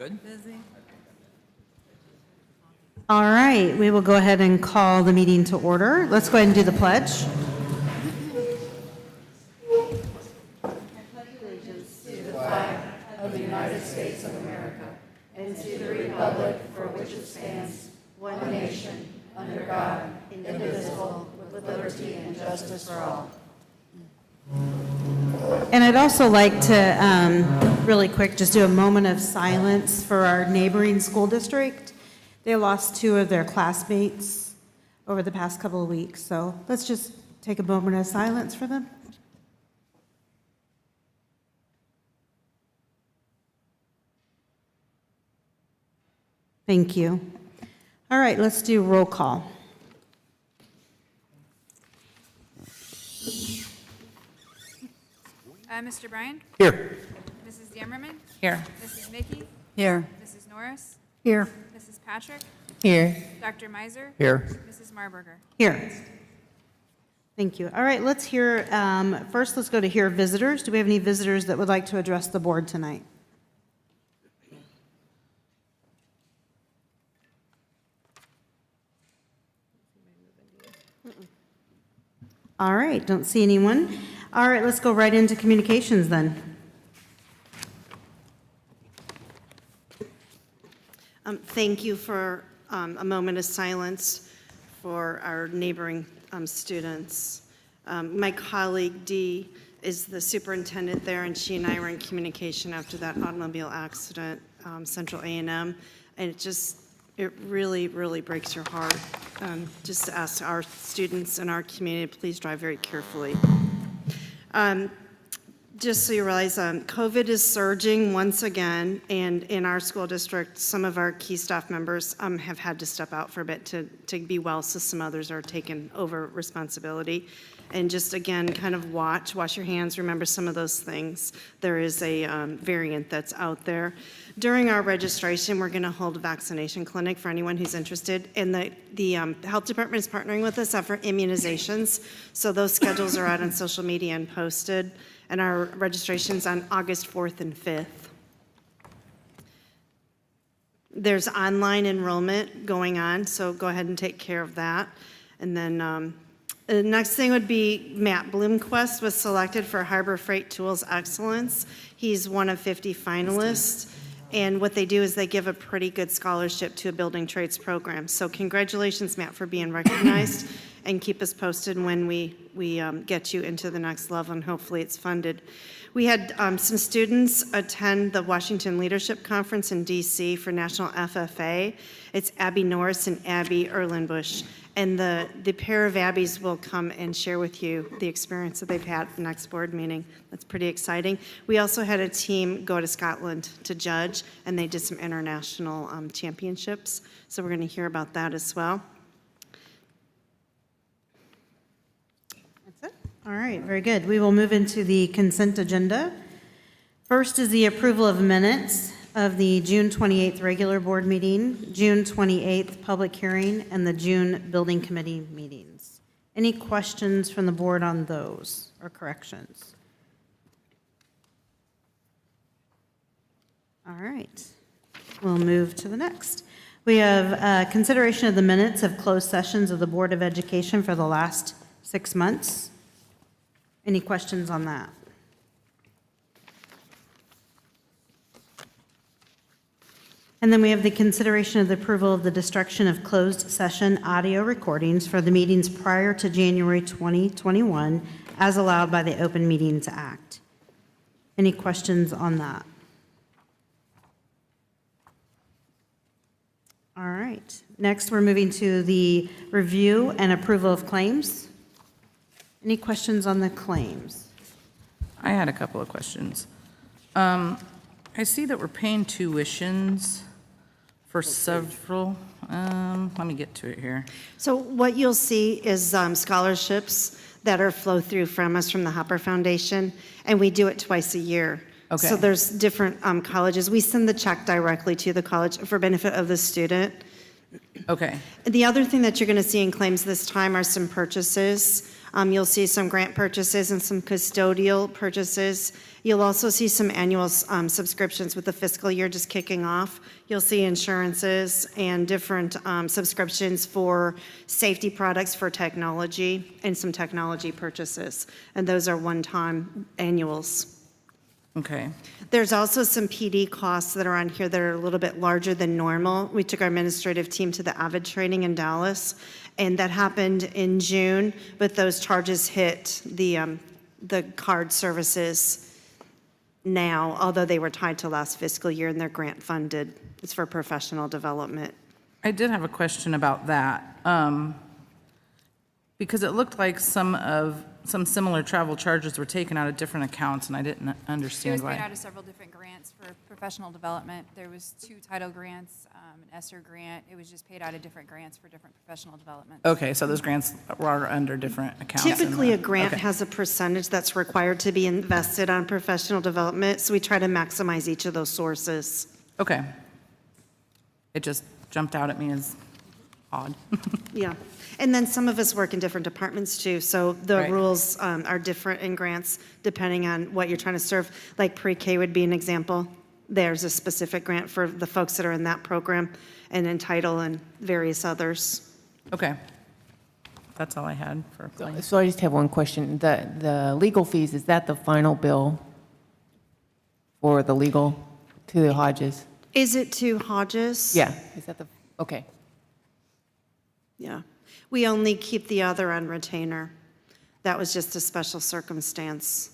Good. Busy. All right, we will go ahead and call the meeting to order. Let's go ahead and do the pledge. Of the United States of America, and to the republic for which it stands, one nation, under God, indivisible, with liberty and justice for all. And I'd also like to, really quick, just do a moment of silence for our neighboring school district. They lost 2 of their classmates over the past couple of weeks, so let's just take a moment of silence for them. Thank you. All right, let's do roll call. Mr. Bryan? Here. Mrs. Yemmerman? Here. Mrs. Mickey? Here. Mrs. Norris? Here. Mrs. Patrick? Here. Dr. Meiser? Here. Mrs. Marburger? Here. Thank you. All right, let's hear, first let's go to hear visitors. Do we have any visitors that would like to address the board tonight? All right, don't see anyone. All right, let's go right into communications then. Thank you for a moment of silence for our neighboring students. My colleague Dee is the superintendent there, and she and I were in communication after that automobile accident, Central A&M, and it really, really breaks your heart. Just to ask our students in our community, please drive very carefully. Just so you realize, COVID is surging once again, and in our school district, some of our key staff members have had to step out for a bit to be well, so some others are taking over responsibility. And just again, kind of wash your hands, remember some of those things. There is a variant that's out there. During our registration, we're going to hold a vaccination clinic for anyone who's interested. And the health department is partnering with us for immunizations. So those schedules are out on social media and posted. And our registration's on August 4th and 5th. There's online enrollment going on, so go ahead and take care of that. And then the next thing would be Matt Bloomquist was selected for Harbor Freight Tools Excellence. He's one of 50 finalists. And what they do is they give a pretty good scholarship to a building trades program. So congratulations, Matt, for being recognized, and keep us posted when we get you into the next level, and hopefully it's funded. We had some students attend the Washington Leadership Conference in DC for National FFA. It's Abby Norris and Abby Erlenbush. And the pair of Abbies will come and share with you the experience that they've had at the next board meeting. That's pretty exciting. We also had a team go to Scotland to judge, and they did some international championships. So we're going to hear about that as well. That's it. All right, very good. We will move into the consent agenda. First is the approval of minutes of the June 28th regular board meeting, June 28th public hearing, and the June building committee meetings. Any questions from the board on those or corrections? All right, we'll move to the next. We have consideration of the minutes of closed sessions of the Board of Education for the last 6 months. Any questions on that? And then we have the consideration of the approval of the destruction of closed session audio recordings for the meetings prior to January 2021 as allowed by the Open Meetings Act. Any questions on that? All right. Next, we're moving to the review and approval of claims. Any questions on the claims? I had a couple of questions. I see that we're paying tuitions for several, let me get to it here. So what you'll see is scholarships that are flow through from us from the Hopper Foundation, and we do it twice a year. Okay. So there's different colleges. We send the check directly to the college for benefit of the student, Okay, The other thing that you're going to see in claims this time are some purchases. You'll see some grant purchases and some custodial purchases. You'll also see some annual subscriptions with the fiscal year just kicking off. You'll see insurances and different subscriptions for safety products for technology and some technology purchases. And those are one-time annuals. okay. There's also some PD costs that are on here that are a little bit larger than normal. We took our administrative team to the AVID training in Dallas, and that happened in June, but those charges hit the card services now, although they were tied to last fiscal year and they're grant funded. It's for professional development. I did have a question about that, because it looked like some similar travel charges were taken out of different accounts, and I didn't It understand was paid why. out of several different grants for professional development. There was 2 title grants, an ESSER grant. It was just paid out of different grants for different professional development. Okay, so those grants are under different accounts. in Typically, a the- grant okay. has a percentage that's required to be invested on professional development, so we try to maximize each of those sources. Okay. It just jumped out at me as odd. Yeah, and then some of us work in different departments too, so the Right. rules are different in grants depending on what you're trying to serve. Like pre-K would be an example. There's a specific grant for the folks that are in that program, and then title and various others. Okay. That's all I had for claims. So I just have one question. The legal fees, is that the final bill for the legal to the Hodges? Is it to Hodges? Yeah, is that the, okay. Yeah. We only keep the other on retainer. That was just a special circumstance.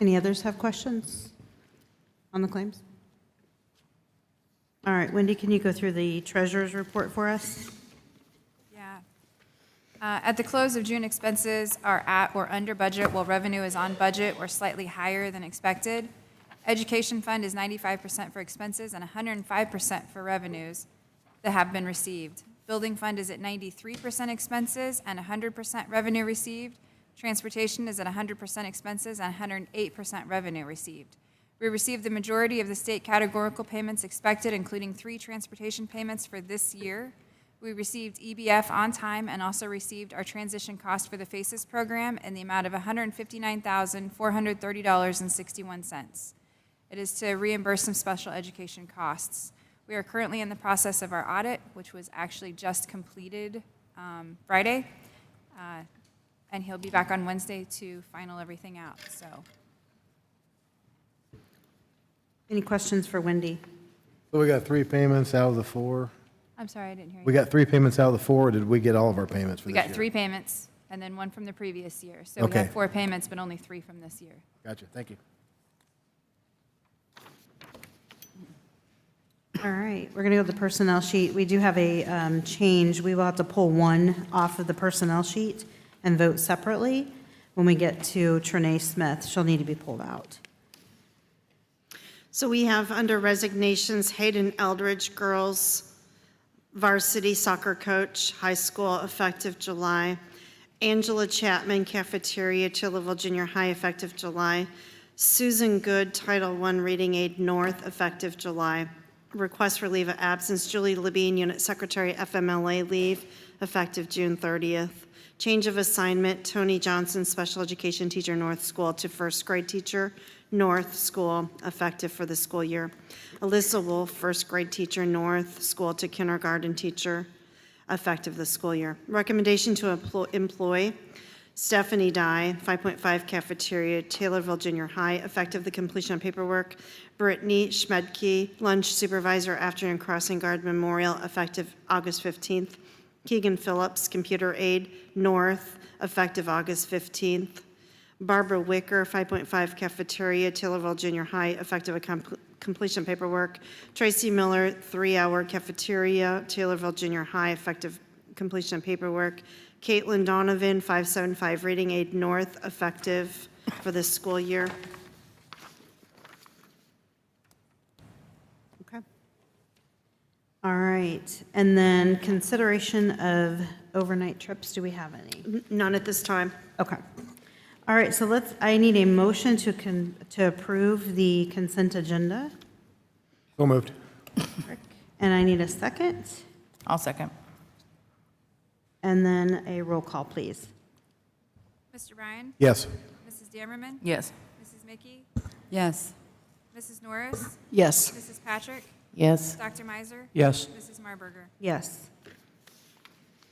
Any others have questions on the claims? All right, Wendy, can you go through the treasurer's report for us? Yeah. At the close of June, expenses are at or under budget, while revenue is on budget or slightly higher than expected. Education fund is 95% for expenses and 105% for revenues that have been received. Building fund is at 93% expenses and 100% revenue received. Transportation is at 100% expenses and 108% revenue received. We received the majority of the state categorical payments expected, including 3 transportation payments for this year. We received EBF on time and also received our transition cost for the FACES program in the amount of $159,430.61. It is to reimburse some special education costs. We are currently in the process of our audit, which was actually just completed Friday, and he'll be back on Wednesday to final everything out, so. Any questions for Wendy? So we got 3 payments out of the 4? I'm sorry, I didn't hear you. We got 3 payments out of the 4, or did we get all of our payments for We this got year? 3 payments, and then 1 from the previous year. So we Okay. have 4 payments, but only 3 from this year. Gotcha, thank you. All right, we're going to go to the personnel sheet. We do have a change. We will have to pull 1 off of the personnel sheet and vote separately. When we get to Trinae Smith, she'll need to be pulled out. So we have under resignations, Hayden Eldridge, girls, varsity soccer coach, high school, effective July. Angela Chapman, cafeteria, Taylorville Junior High, effective July. Susan Good, Title I Reading Aid North, effective July. Request for leave of absence, Julie Levine, Unit Secretary, FMLA leave, effective June 30th. Change of assignment, Tony Johnson, Special Education Teacher, North School, to first grade teacher, North School, effective for the school year. Alyssa Wolf, first grade teacher, North School, to kindergarten teacher, effective the school year. Recommendation to employ Stephanie Dye, 5.5 cafeteria, Taylorville Junior High, effective the completion of paperwork. Brittany Schmedke, lunch supervisor, afternoon crossing guard memorial, effective August 15th. Keegan Phillips, computer aide, North, effective August 15th. Barbara Wicker, 5.5 cafeteria, Taylorville Junior High, effective completion paperwork. Tracy Miller, 3-hour cafeteria, Taylorville Junior High, effective completion of paperwork. Caitlin Donovan, 575 reading aid North, effective for this school year. Okay. All right, and then consideration of overnight trips, do we have any? None at this time. Okay. All right, so I need a motion to approve the consent agenda. So moved. And I need a second, I'll second. and then a roll call, please. Mr. Bryan? Yes. Mrs. Dammerman? Yes. Mrs. Mickey? Yes. Mrs. Norris? Yes. Mrs. Patrick? Yes. Dr. Miser? Yes. Mrs. Marburger? Yes.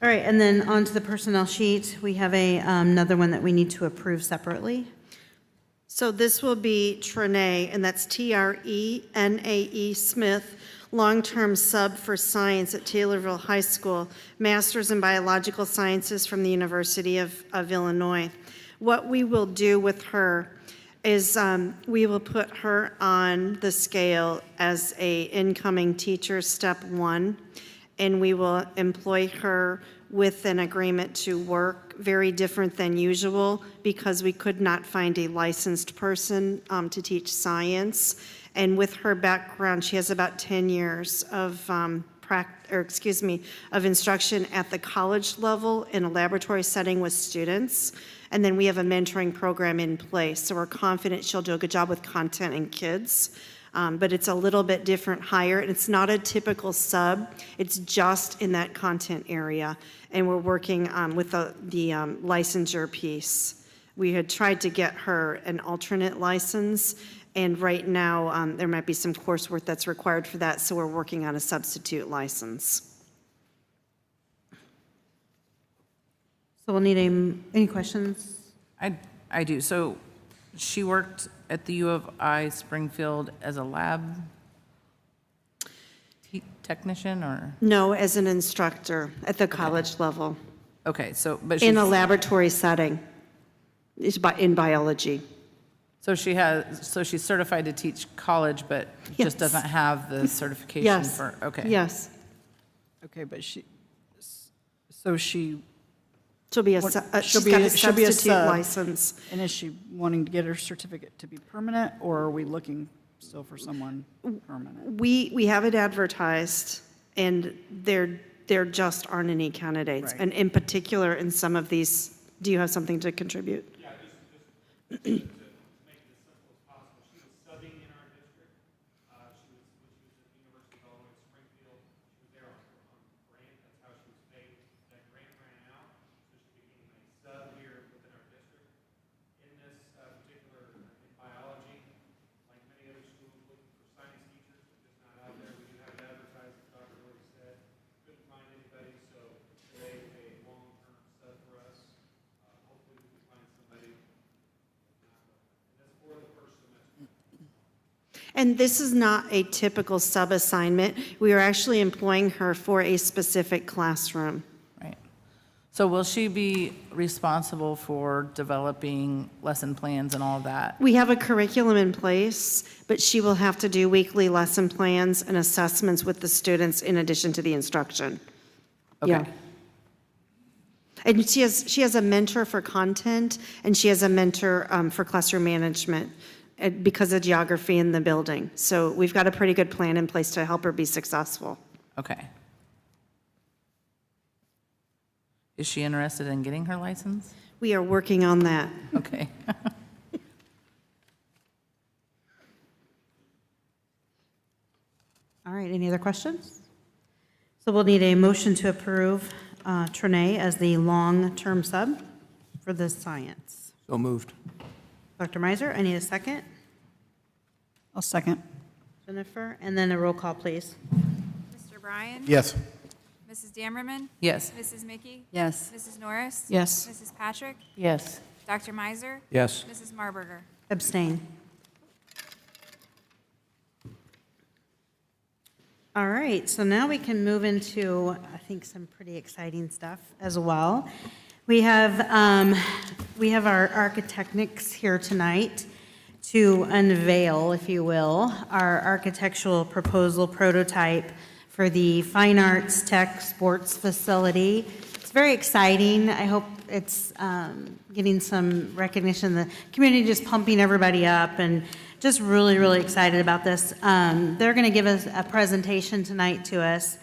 All right, and then on to the personnel sheet. We have another one that we need to approve separately. So this will be Trenae, and that's Trenae Smith, long-term sub for science at Taylorville High School, master's in biological sciences from the University of Illinois. What we will do with her is we will put her on the scale as a incoming teacher, step 1, and we will employ her with an agreement to work very different than usual because we could not find a licensed person to teach science. And with her background, she has about 10 years of of instruction at the college level in a laboratory setting with students. And then we have a mentoring program in place. So we're confident she'll do a good job with content and kids. But it's a little bit different hire. And it's not a typical sub. It's just in that content area. And we're working with the licensure piece. We had tried to get her an alternate license. And right now, there might be some coursework that's required for that. So we're working on a substitute license. So we'll need any questions? I do. So she worked at the U of I Springfield as a lab technician or? No, as an instructor at the college level, Okay, so, but in a she's, laboratory setting, in biology. so she's certified to teach college, but Yes. just doesn't have the certification Yes. for, okay. Yes. Okay, but so she, She'll be What- she's she'll got be- a she'll be a substitute sub. license. and is she wanting to get her certificate to be permanent, or are we looking still for someone permanent? We have it advertised, and there just aren't any candidates. Right. And in particular, in some of these, do you have something to contribute? Yeah, just to make it as simple as possible. She was subbing in our district. She was at the University of Illinois Springfield. She was there on grant. That's how she was paid. That grant ran out, so she became a sub here within our district. In this particular, in biology, like many other schools looking for science teachers, it's just not out there. We do have it advertised, as Dr. already said. Couldn't find anybody, so they a long-term sub for us. Hopefully we can find somebody. That's for the first semester. And this is not a typical sub-assignment. We are actually employing her for a specific classroom. Right. So will she be responsible for developing lesson plans and all of that? We have a curriculum in place, but she will have to do weekly lesson plans and assessments with the students in addition to the instruction. Yeah. Okay. And she has a mentor for content, and she has a mentor for classroom management because of geography in the building. So we've got a pretty good plan in place to help her be successful. Okay. Is she interested in getting her license? We are working on that. Okay. All right, any other questions? So we'll need a motion to approve Trenae as the long-term sub for the science. So moved. Dr. Miser, I need a second. I'll second. Jennifer, and then a roll call, please. Mr. Bryan? Yes. Mrs. Dammerman? Yes. Mrs. Mickey? Yes. Mrs. Norris? Yes. Mrs. Patrick? Yes. Dr. Miser? Yes. Mrs. Marburger? Abstain. All right, so now we can move into, I think, some pretty exciting stuff as well. We have our architects here tonight to unveil, if you will, our architectural proposal prototype for the Fine Arts Tech Sports Facility. It's very exciting. I hope it's getting some recognition. The community just pumping everybody up and just really, really excited about this. They're going to give us a presentation tonight to us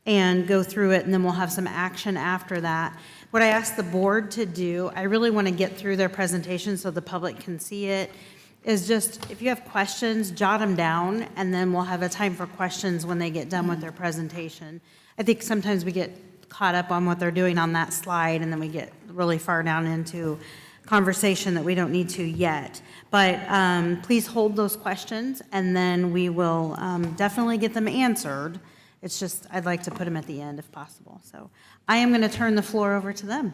and go through it, and then we'll have some action after that. What I asked the board to do, I really want to get through their presentation so the public can see it. is just, if you have questions, jot them down, and then we'll have a time for questions when they get done with their presentation. I think sometimes we get caught up on what they're doing on that slide, and then we get really far down into conversation that we don't need to yet. But please hold those questions, and then we will definitely get them answered. It's just, I'd like to put them at the end if possible. So I am going to turn the floor over to them.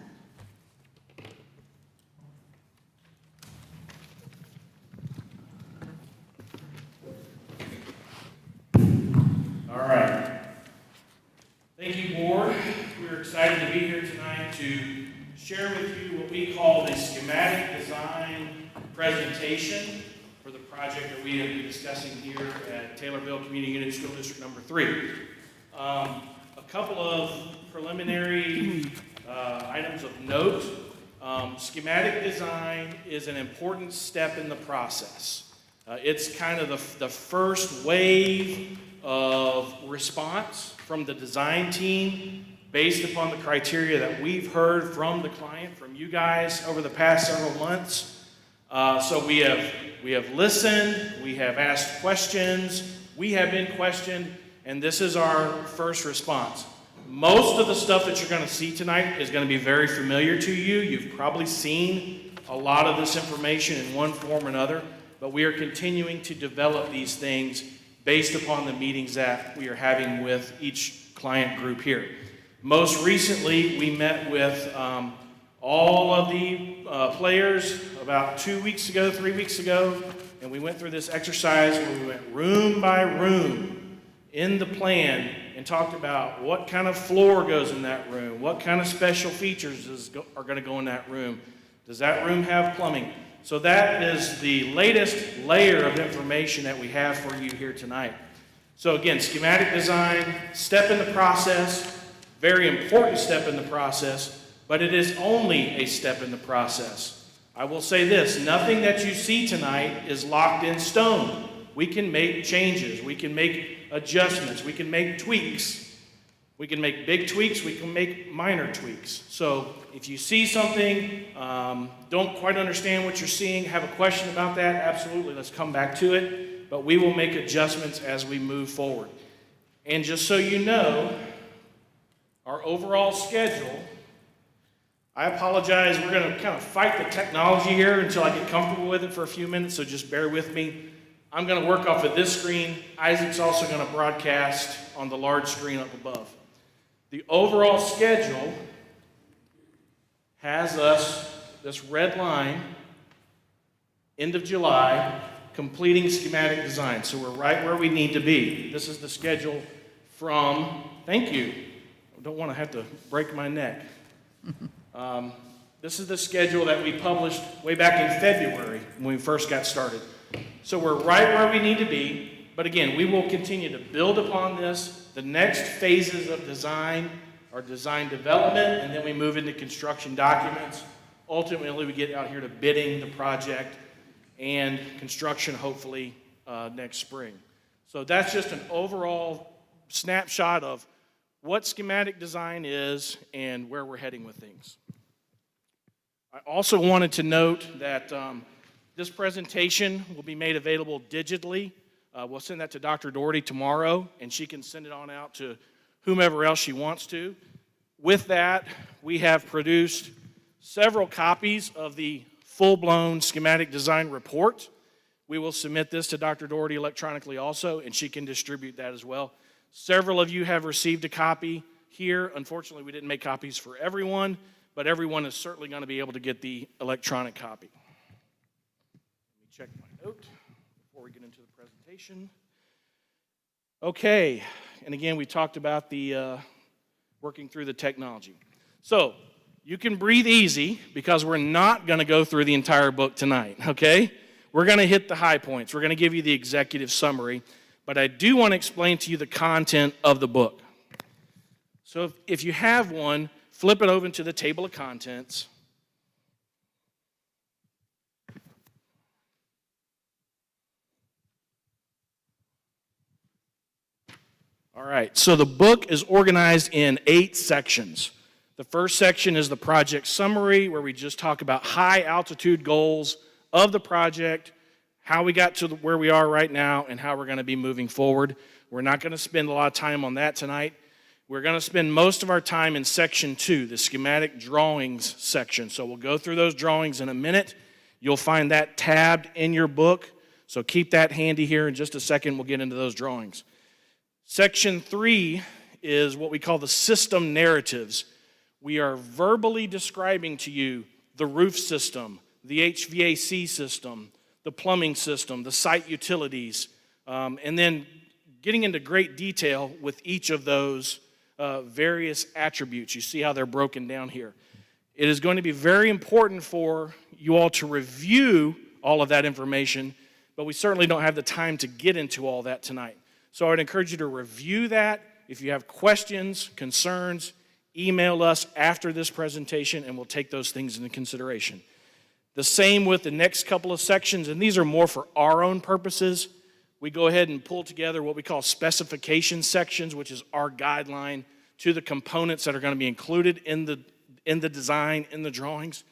All right. Thank you, board. We're excited to be here tonight to share with you what we call the Schematic Design presentation for the project that we have been discussing here at Taylorville Community Unit School District Number 3. A couple of preliminary items of note. Schematic design is an important step in the process. It's kind of the first wave of response from the design team based upon the criteria that we've heard from the client, from you guys over the past several months. So we have listened, we have asked questions, we have been questioned, and this is our first response. Most of the stuff that you're going to see tonight is going to be very familiar to you. You've probably seen a lot of this information in one form or another, but we are continuing to develop these things based upon the meetings that we are having with each client group here. Most recently, we met with all of the players about 2 weeks ago, 3 weeks ago, and we went through this exercise where we went room by room in the plan and talked about what kind of floor goes in that room, what kind of special features are going to go in that room. Does that room have plumbing? So that is the latest layer of information that we have for you here tonight. So again, schematic design, step in the process, very important step in the process, but it is only a step in the process. I will say this, nothing that you see tonight is locked in stone. We can make changes, we can make adjustments, we can make tweaks. We can make big tweaks, we can make minor tweaks. So if you see something, don't quite understand what you're seeing, have a question about that, absolutely, let's come back to it. But we will make adjustments as we move forward. And just so you know, our overall schedule, I apologize, we're going to kind of fight the technology here until I get comfortable with it for a few minutes, so just bear with me. I'm going to work off of this screen. Isaac's also going to broadcast on the large screen up above. The overall schedule has us, this red line, end of July, completing schematic design. So we're right where we need to be. This is the schedule from, thank you, I don't want to have to break my neck. This is the schedule that we published way back in February when we first got started. So we're right where we need to be, but again, we will continue to build upon this. The next phases of design are design development, and then we move into construction documents. Ultimately, we get out here to bidding the project and construction, hopefully, next spring. So that's just an overall snapshot of what schematic design is and where we're heading with things. I also wanted to note that this presentation will be made available digitally. We'll send that to Dr. Doherty tomorrow, and she can send it on out to whomever else she wants to. With that, we have produced several copies of the full-blown schematic design report. We will submit this to Dr. Doherty electronically also, and she can distribute that as well. Several of you have received a copy here. Unfortunately, we didn't make copies for everyone, but everyone is certainly going to be able to get the electronic copy. Let me check my note before we get into the presentation. Okay, and again, we talked about the working through the technology. So, you can breathe easy because we're not going to go through the entire book tonight, okay? We're going to hit the high points. We're going to give you the executive summary, but I do want to explain to you the content of the book. So if you have one, flip it over to the table of contents. All right, so the book is organized in 8 sections. The first section is the project summary, where we just talk about high altitude goals of the project, how we got to where we are right now and how we're going to be moving forward. We're not going to spend a lot of time on that tonight. We're going to spend most of our time in section 2, the schematic drawings section. So we'll go through those drawings in a minute. You'll find that tabbed in your book. So keep that handy here. In just a second, we'll get into those drawings. Section 3 is what we call the system narratives. We are verbally describing to you the roof system, the HVAC system, the plumbing system, the site utilities, and then getting into great detail with each of those various attributes. You see how they're broken down here. It is going to be very important for you all to review all of that information, but we certainly don't have the time to get into all that tonight. So I would encourage you to review that. If you have questions, concerns, email us after this presentation, and we'll take those things into consideration. The same with the next couple of sections, and these are more for our own purposes. We go ahead and pull together what we call specification sections, which is our guideline to the components that are going to be included in the design, in the drawings.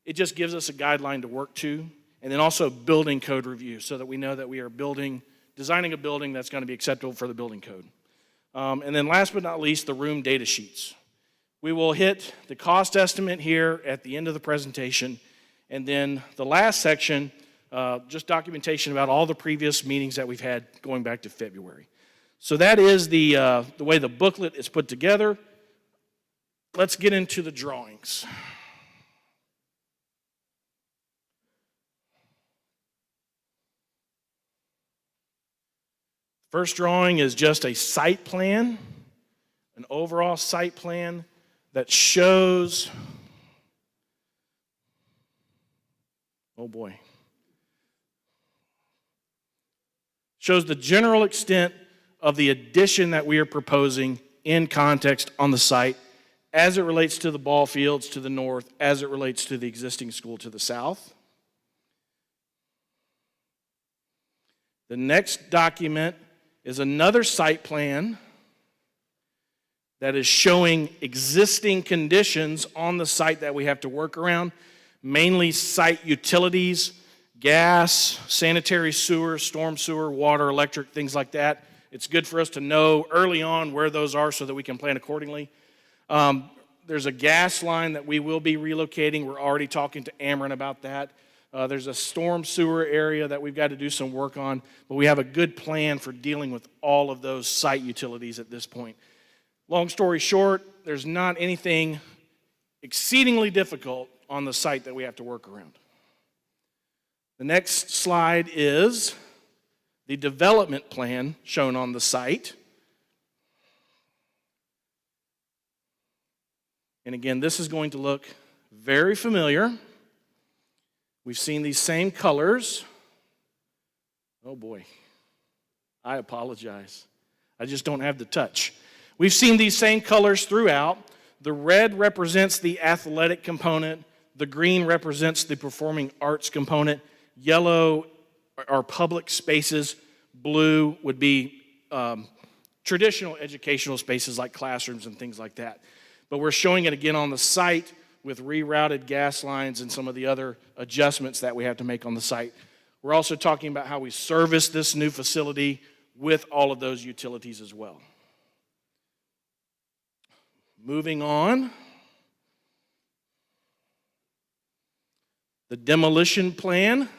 It just gives us a guideline to work to, and then also building code review so that we know that we are designing a building that's going to be acceptable for the building code. And then last but not least, the room data sheets. We will hit the cost estimate here at the end of the presentation, and then the last section, just documentation about all the previous meetings that we've had going back to February. So that is the way the booklet is put together. Let's get into the drawings. First drawing is just a site plan, an overall site plan that shows, oh boy, shows the general extent of the addition that we are proposing in context on the site as it relates to the ball fields to the north, as it relates to the existing school to the south. The next document is another site plan that is showing existing conditions on the site that we have to work around, mainly site utilities, gas, sanitary sewer, storm sewer, water, electric, things like that. It's good for us to know early on where those are so that we can plan accordingly. There's a gas line that we will be relocating. We're already talking to Ameren about that. There's a storm sewer area that we've got to do some work on, but we have a good plan for dealing with all of those site utilities at this point. Long story short, there's not anything exceedingly difficult on the site that we have to work around. The next slide is the development plan shown on the site. And again, this is going to look very familiar. We've seen these same colors. Oh boy, I apologize. I just don't have the touch. We've seen these same colors throughout. The red represents the athletic component. The green represents the performing arts component. Yellow are public spaces. Blue would be traditional educational spaces like classrooms and things like that. But we're showing it again on the site with rerouted gas lines and some of the other adjustments that we have to make on the site. We're also talking about how we service this new facility with all of those utilities as well. Moving on. The demolition plan.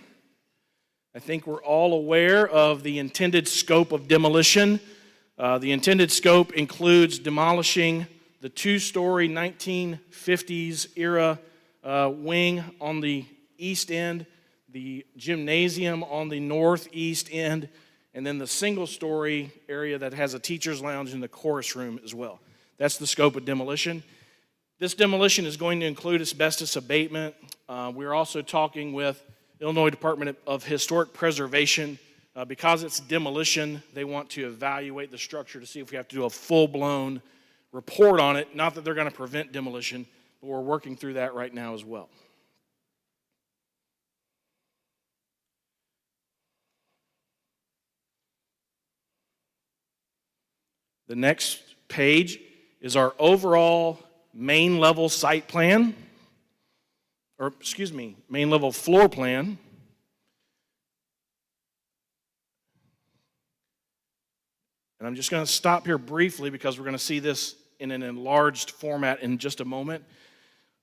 I think we're all aware of the intended scope of demolition. The intended scope includes demolishing the two-story 1950s era wing on the east end, the gymnasium on the northeast end, and then the single-story area that has a teacher's lounge and the chorus room as well. That's the scope of demolition. This demolition is going to include asbestos abatement. We're also talking with Illinois Department of Historic Preservation. Because it's demolition, they want to evaluate the structure to see if we have to do a full-blown report on it. Not that they're going to prevent demolition, but we're working through that right now as well. The next page is our overall main level site plan, main level floor plan. And I'm just going to stop here briefly because we're going to see this in an enlarged format in just a moment.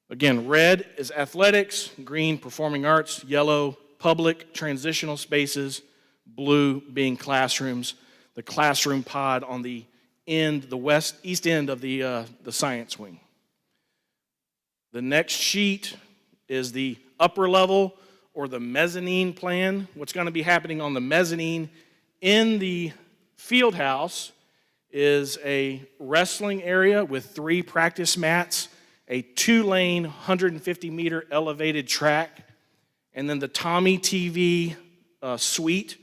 Again, red is athletics, green performing arts, yellow public transitional spaces, blue being classrooms, the classroom pod on the end, the east end of the science wing. The next sheet is the upper level or the mezzanine plan. What's going to be happening on the mezzanine in the field house is a wrestling area with 3 practice mats, a 2-lane, 150-meter elevated track, and then the Tommy TV suite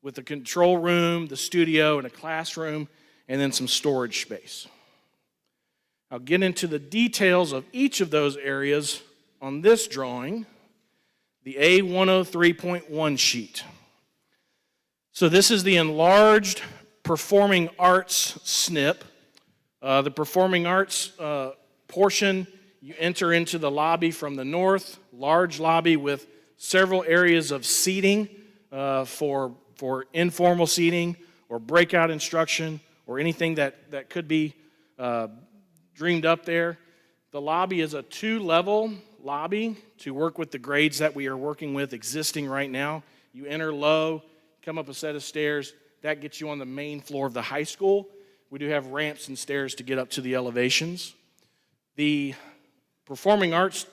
with the control room, the studio, and a classroom, and then some storage space. I'll get into the details of each of those areas on this drawing, the A103.1 sheet. So this is the enlarged performing arts SNP. The performing arts portion, you enter into the lobby from the north, large lobby with several areas of seating for informal seating or breakout instruction or anything that could be dreamed up there. The lobby is a 2-level lobby to work with the grades that we are working with existing right now. You enter low, come up a set of stairs. That gets you on the main floor of the high school. We do have ramps and stairs to get up to the elevations. The performing arts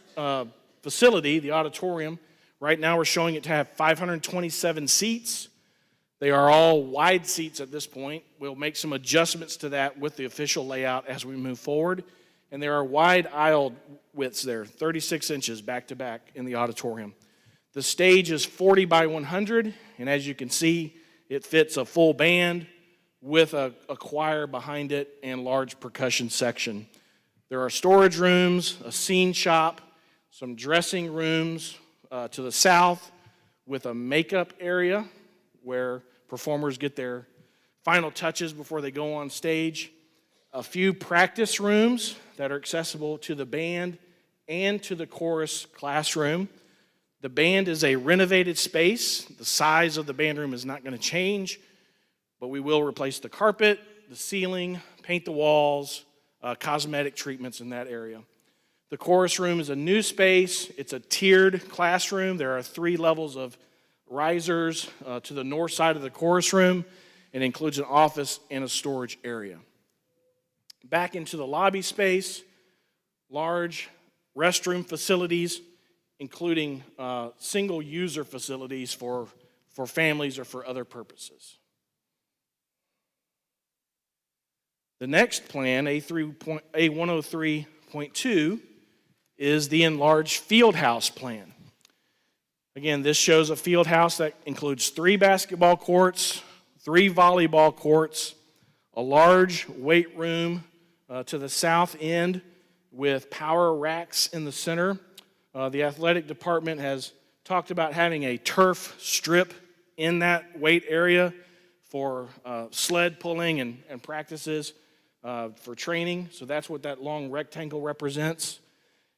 facility, the auditorium, right now we're showing it to have 527 seats. They are all wide seats at this point. We'll make some adjustments to that with the official layout as we move forward. And there are wide aisle widths there, 36 inches back to back in the auditorium. The stage is 40 by 100, and as you can see, it fits a full band with a choir behind it and large percussion section. There are storage rooms, a scene shop, some dressing rooms to the south with a makeup area where performers get their final touches before they go on stage. A few practice rooms that are accessible to the band and to the chorus classroom. The band is a renovated space. The size of the band room is not going to change, but we will replace the carpet, the ceiling, paint the walls, cosmetic treatments in that area. The chorus room is a new space. It's a tiered classroom. There are 3 levels of risers to the north side of the chorus room, and includes an office and a storage area. Back into the lobby space, large restroom facilities, including single-user facilities for families or for other purposes. The next plan, A103.2, is the enlarged field house plan. Again, this shows a field house that includes 3 basketball courts, 3 volleyball courts, a large weight room to the south end with power racks in the center. The athletic department has talked about having a turf strip in that weight area for sled pulling and practices for training. So that's what that long rectangle represents.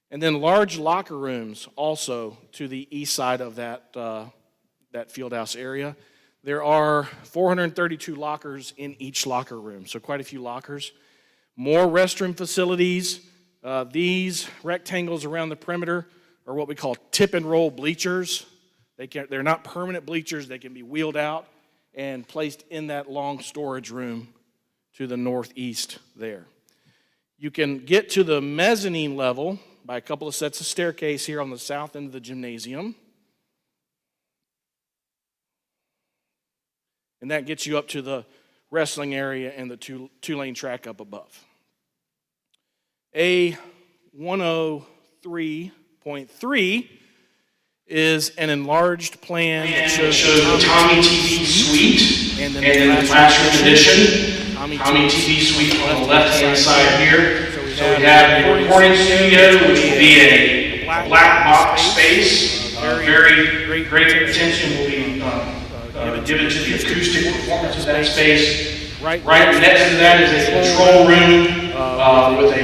And then large locker rooms also to the east side of that fieldhouse area. There are 432 lockers in each locker room, so quite a few lockers. More restroom facilities. These rectangles around the perimeter are what we call tip and roll bleachers. They're not permanent bleachers. They can be wheeled out and placed in that long storage room to the northeast there. You can get to the mezzanine level by a couple of sets of staircase here on the south end of the gymnasium. And that gets you up to the wrestling area and the two-lane track up above. A103.3 is an enlarged plan that shows the Tommy TV suite and then the classroom edition. Tommy TV suite on the left-hand side here. So we have the recording studio, which will be a black box space. Very great attention will be given to the acoustic performance of that space. Right next to that is a control room with a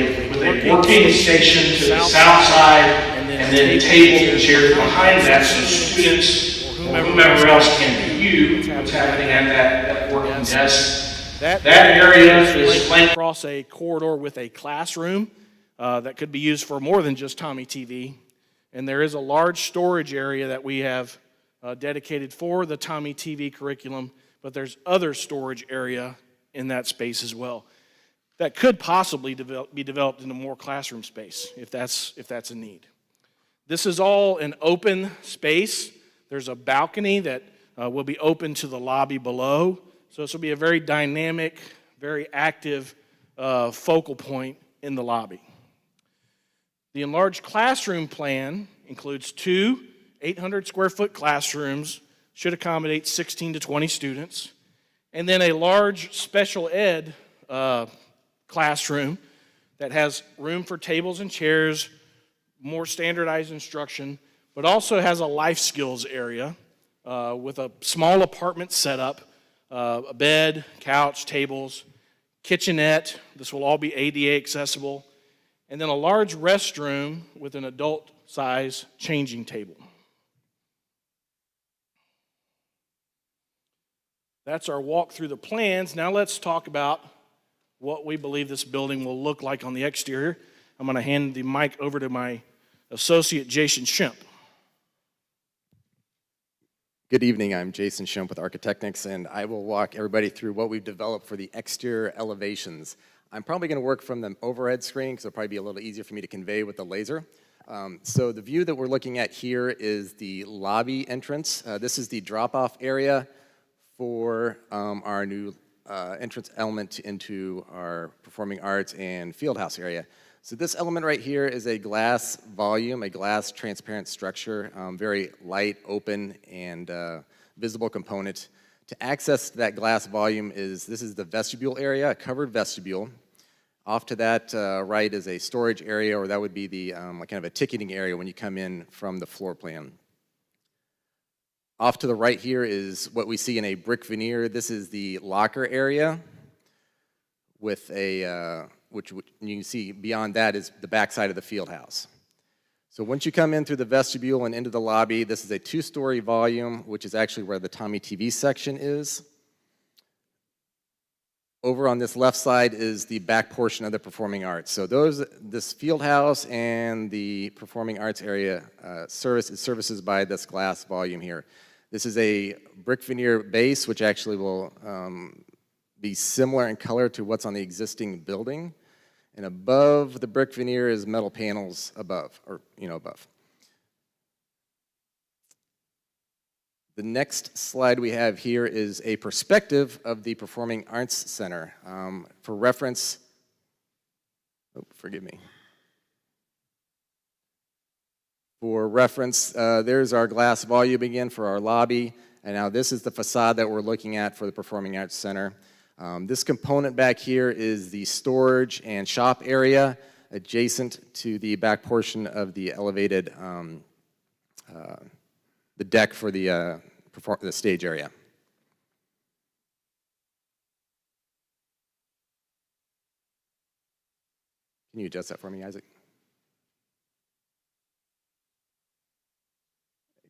working station to the south side, and then tables and chairs behind that, so students or whomever else can view what's happening at that working desk. That area is laid across a corridor with a classroom that could be used for more than just Tommy TV. And there is a large storage area that we have dedicated for the Tommy TV curriculum, but there's other storage area in that space as well that could possibly be developed into more classroom space if that's a need. This is all an open space. There's a balcony that will be open to the lobby below. So this will be a very dynamic, very active focal point in the lobby. The enlarged classroom plan includes 2 800-square-foot classrooms, should accommodate 16 to 20 students, and then a large special ed classroom that has room for tables and chairs, more standardized instruction, but also has a life skills area with a small apartment setup, a bed, couch, tables, kitchenette. This will all be ADA accessible, and then a large restroom with an adult size changing table. That's our walk through the plans. Now let's talk about what we believe this building will look like on the exterior. I'm going to hand the mic over to my associate, Jason Schemp. Good evening, I'm Jason Schemp with Architectnics, and I will walk everybody through what we've developed for the exterior elevations. I'm probably going to work from the overhead screen because it'll probably be a little easier for me to convey with the laser. So the view that we're looking at here is the lobby entrance. This is the drop-off area for our new entrance element into our performing arts and fieldhouse area. So this element right here is a glass volume, a glass transparent structure, very light, open, and visible component. To access that glass volume this is the vestibule area, a covered vestibule. Off to that right is a storage area, or that would be the kind of a ticketing area when you come in from the floor plan. Off to the right here is what we see in a brick veneer. This is the locker area with a, which you can see beyond that is the backside of the field house. So once you come in through the vestibule and into the lobby, this is a 2-story volume, which is actually where the Tommy TV section is. Over on this left side is the back portion of the performing arts. So this field house and the performing arts area services by this glass volume here. This is a brick veneer base, which actually will be similar in color to what's on the existing building. And above the brick veneer is metal panels above, above. The next slide we have here is a perspective of the Performing Arts Center. For reference, forgive me. For reference, there's our glass volume again for our lobby, and now this is the facade that we're looking at for the Performing Arts Center. This component back here is the storage and shop area adjacent to the back portion of the elevated, the deck for the stage area. Can you adjust that for me, Isaac?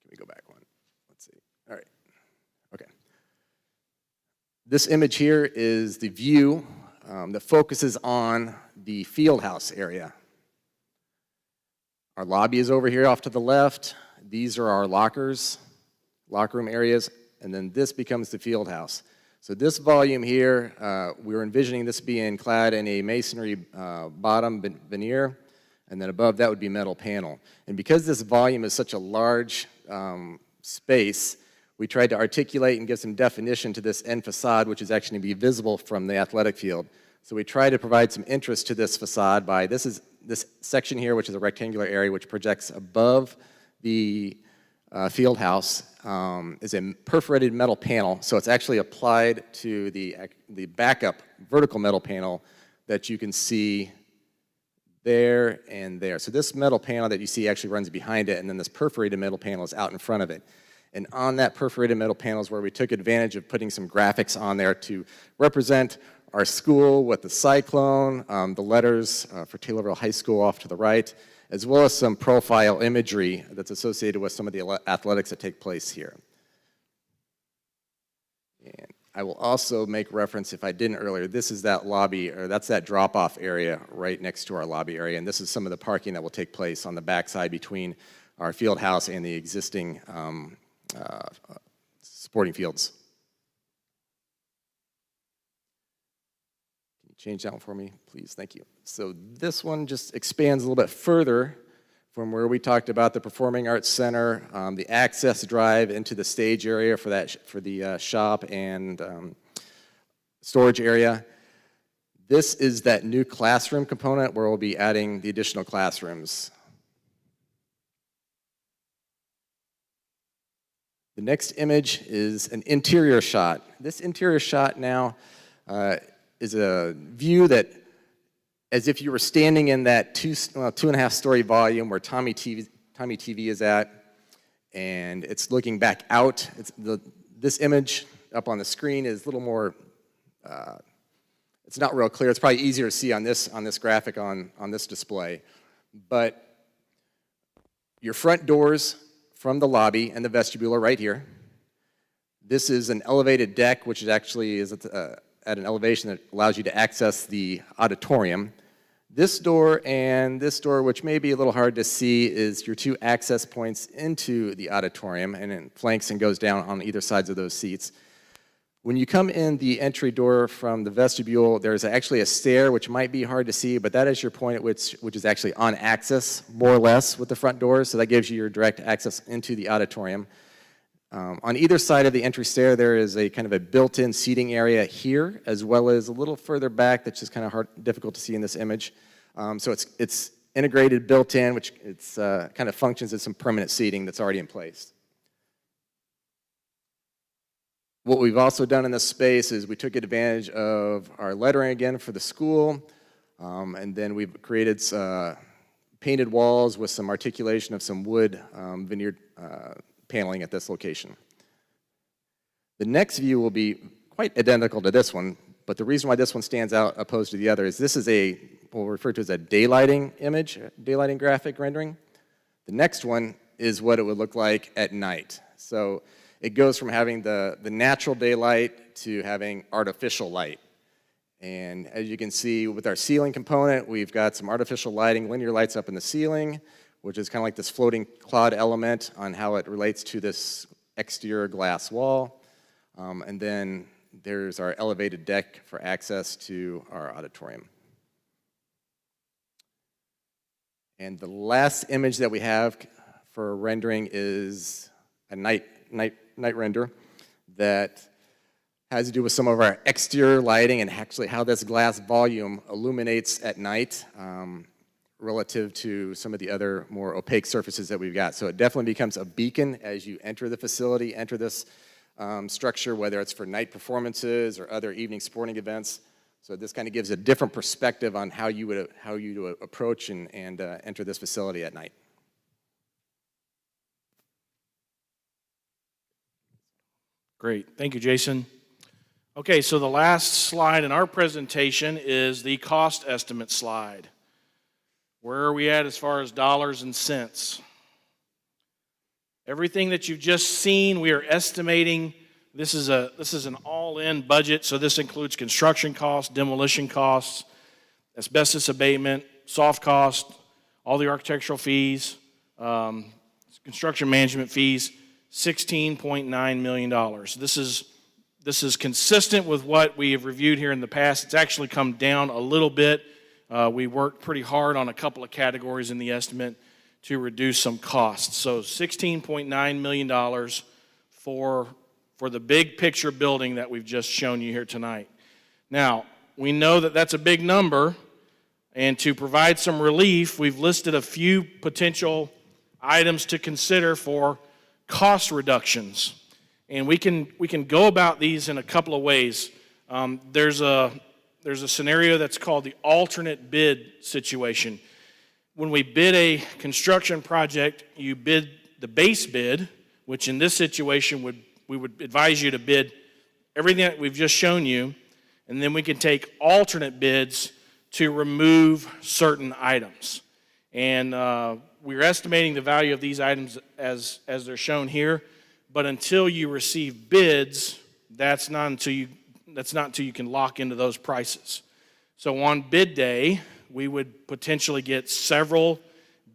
Can we go back one? Let's see. All right. Okay. This image here is the view that focuses on the field house area. Our lobby is over here off to the left. These are our locker room areas, and then this becomes the field house. So this volume here, we're envisioning this being clad in a masonry bottom veneer, and then above that would be metal panel. And because this volume is such a large space, we tried to articulate and give some definition to this end facade, which is actually going to be visible from the athletic field. So we tried to provide some interest to this facade by this section here, which is a rectangular area which projects above the field house, is a perforated metal panel. So it's actually applied to the backup vertical metal panel that you can see there and there. So this metal panel that you see actually runs behind it, and then this perforated metal panel is out in front of it. And on that perforated metal panel is where we took advantage of putting some graphics on there to represent our school with the cyclone, the letters for Taylorville High School off to the right, as well as some profile imagery that's associated with some of the athletics that take place here. And I will also make reference, if I didn't earlier, this is that lobby, or that's that drop-off area right next to our lobby area, and this is some of the parking that will take place on the backside between our field house and the existing sporting fields. Can you change that one for me, please? Thank you. So this one just expands a little bit further from where we talked about the Performing Arts Center, the access drive into the stage area for the shop and storage area. This is that new classroom component where we'll be adding the additional classrooms. The next image is an interior shot. This interior shot now is a view that, as if you were standing in that 2.5 story volume where Tommy TV is at, and it's looking back out. This image up on the screen is a little more, it's not real clear. It's probably easier to see on this graphic on this display. But your front doors from the lobby and the vestibule are right here. This is an elevated deck, which is actually at an elevation that allows you to access the auditorium. This door and this door, which may be a little hard to see, is your two access points into the auditorium, and it flanks and goes down on either sides of those seats. When you come in the entry door from the vestibule, there's actually a stair, which might be hard to see, but that is your point at which is actually on access, more or less, with the front doors, so that gives you your direct access into the auditorium. On either side of the entry stair, there is a kind of a built-in seating area here, as well as a little further back that's just kind of difficult to see in this image. So it's integrated, built-in, which it's kind of functions as some permanent seating that's already in place. What we've also done in this space is we took advantage of our lettering again for the school, and then we've created painted walls with some articulation of some wood veneered paneling at this location. The next view will be quite identical to this one, but the reason why this one stands out opposed to the other is this is what we'll refer to as a daylighting image, daylighting graphic rendering. The next one is what it would look like at night. So it goes from having the natural daylight to having artificial light. And as you can see with our ceiling component, we've got some artificial lighting, linear lights up in the ceiling, which is kind of like this floating cloud element on how it relates to this exterior glass wall. And then there's our elevated deck for access to our auditorium. And the last image that we have for rendering is a night render that has to do with some of our exterior lighting and actually how this glass volume illuminates at night relative to some of the other more opaque surfaces that we've got. So it definitely becomes a beacon as you enter the facility, enter this structure, whether it's for night performances or other evening sporting events. So this kind of gives a different perspective on how you would approach and enter this facility at night. Great, thank you, Jason. Okay, so the last slide in our presentation is the cost estimate slide. Where are we at as far as dollars and cents? Everything that you've just seen, we are estimating. This is an all-in budget, so this includes construction costs, demolition costs, asbestos abatement, soft cost, all the architectural fees, construction management fees, $16.9 million. This is consistent with what we have reviewed here in the past. It's actually come down a little bit. We worked pretty hard on a couple of categories in the estimate to reduce some costs. So $16.9 million for the big picture building that we've just shown you here tonight. Now, we know that that's a big number, and to provide some relief, we've listed a few potential items to consider for cost reductions. And we can go about these in a couple of ways. There's a scenario that's called the alternate bid situation. When we bid a construction project, you bid the base bid, which in this situation we would advise you to bid everything that we've just shown you, and then we can take alternate bids to remove certain items. And we're estimating the value of these items as they're shown here, but until you receive bids, That's not until you can lock into those prices. So on bid day, we would potentially get several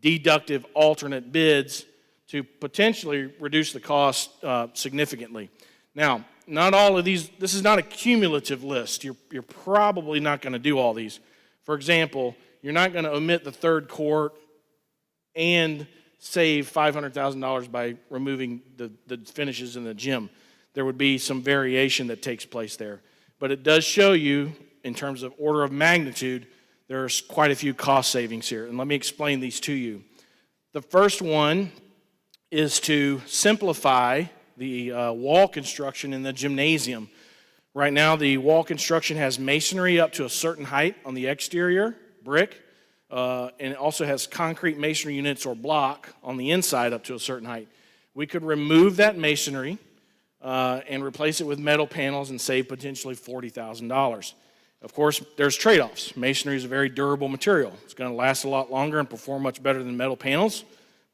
deductive alternate bids to potentially reduce the cost significantly. Now, not all of these, this is not a cumulative list. You're probably not going to do all these. For example, you're not going to omit the third court and save $500,000 by removing the finishes in the gym. There would be some variation that takes place there. But it does show you, in terms of order of magnitude, there's quite a few cost savings here. And let me explain these to you. The first one is to simplify the wall construction in the gymnasium. Right now, the wall construction has masonry up to a certain height on the exterior, brick, and it also has concrete masonry units or block on the inside up to a certain height. We could remove that masonry and replace it with metal panels and save potentially $40,000. Of course, there's trade-offs. Masonry is a very durable material. It's going to last a lot longer and perform much better than metal panels.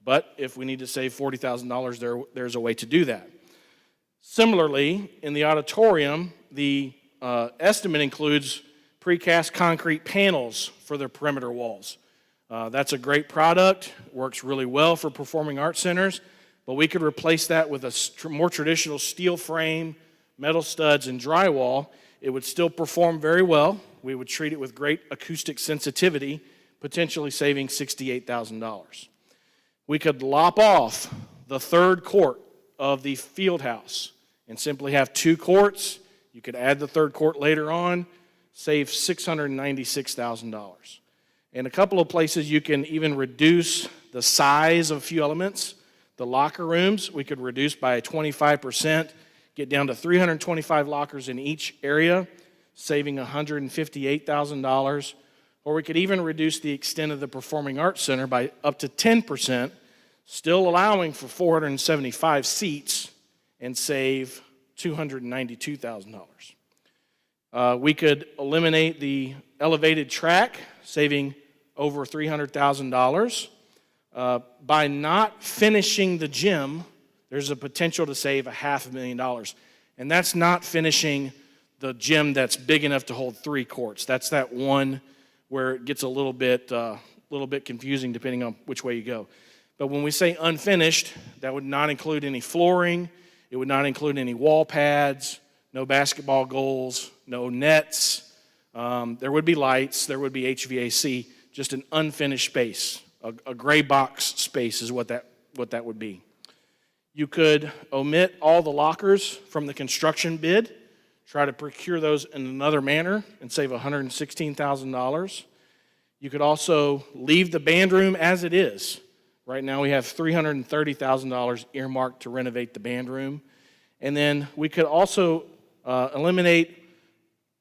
But if we need to save $40,000, there's a way to do that. Similarly, in the auditorium, the estimate includes precast concrete panels for the perimeter walls. That's a great product, works really well for performing arts centers, but we could replace that with a more traditional steel frame, metal studs, and drywall. It would still perform very well. We would treat it with great acoustic sensitivity, potentially saving $68,000. We could lop off the third court of the field house and simply have 2 courts. You could add the third court later on, save $696,000. In a couple of places, you can even reduce the size of a few elements. The locker rooms, we could reduce by 25%, get down to 325 lockers in each area, saving $158,000. Or we could even reduce the extent of the Performing Arts Center by up to 10%, still allowing for 475 seats, and save $292,000. We could eliminate the elevated track, saving over $300,000. By not finishing the gym, there's a potential to save $500,000. And that's not finishing the gym that's big enough to hold 3 courts. That's that one where it gets a little bit confusing depending on which way you go. But when we say unfinished, that would not include any flooring. It would not include any wall pads, no basketball goals, no nets. There would be lights. There would be HVAC, just an unfinished space. A gray box space is what that would be. You could omit all the lockers from the construction bid, try to procure those in another manner, and save $116,000. You could also leave the band room as it is. Right now we have $330,000 earmarked to renovate the band room. And then we could also eliminate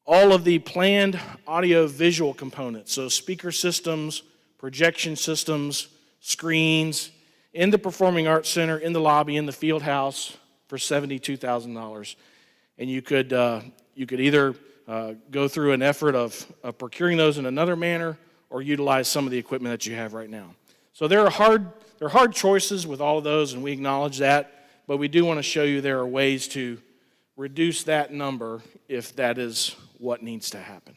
all of the planned audio-visual components, so speaker systems, projection systems, screens, in the Performing Arts Center, in the lobby, in the field house for $72,000. And you could either go through an effort of procuring those in another manner or utilize some of the equipment that you have right now. So there are hard choices with all of those, and we acknowledge that, but we do want to show you there are ways to reduce that number if that is what needs to happen.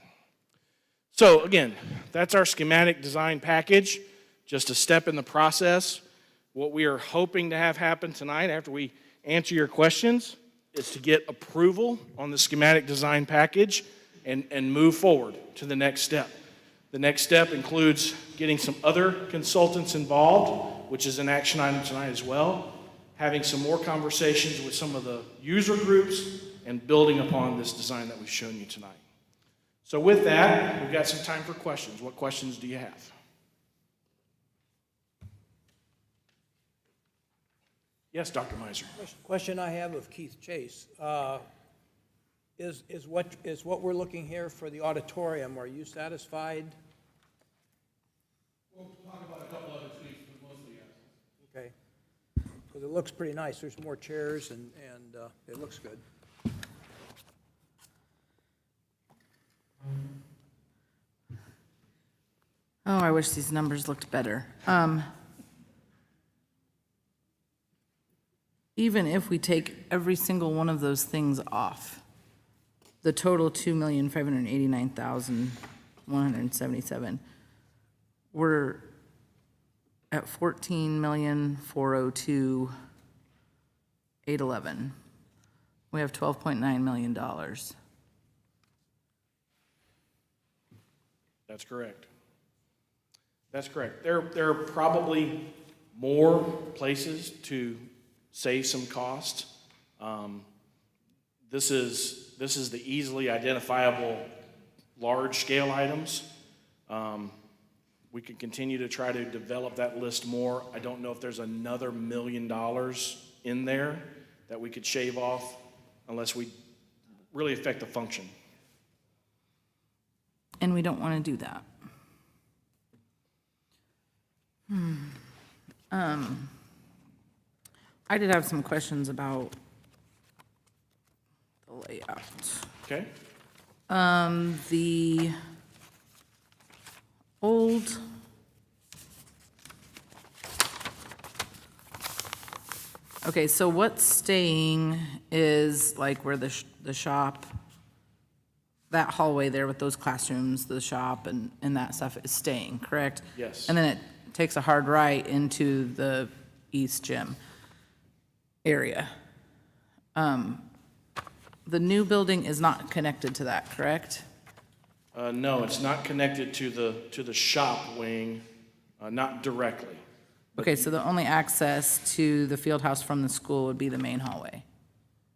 So again, that's our schematic design package, just a step in the process. What we are hoping to have happen tonight after we answer your questions is to get approval on the schematic design package and move forward to the next step. The next step includes getting some other consultants involved, which is an action item tonight as well, having some more conversations with some of the user groups, and building upon this design that we've shown you tonight. So with that, we've got some time for questions. What questions do you have? Yes, Dr. Meiser. Question I have of Keith Chase. Is what we're looking here for the auditorium, are you satisfied? We'll talk about a couple other tweaks, but mostly yes. Okay. Because it looks pretty nice. There's more chairs and it looks good. Oh, I wish these numbers looked better. even if we take every single one of those things off, the total 2,589,177, we're at 14,402,811. We have $12.9 million. That's correct. That's correct. There are probably more places to save some cost. This is the easily identifiable large-scale items. We can continue to try to develop that list more. I don't know if there's another $1 million in there that we could shave off unless we really affect the function. And we don't want to do that. I did have some questions about the layout. Okay? The old, okay, so what's staying is like where the shop, that hallway there with those classrooms, the shop and that stuff is staying, correct? Yes. And then it takes a hard right into the east gym area. The new building is not connected to that, correct? No, it's not connected to the shop wing, not directly. Okay, so the only access to the field house from the school would be the main hallway.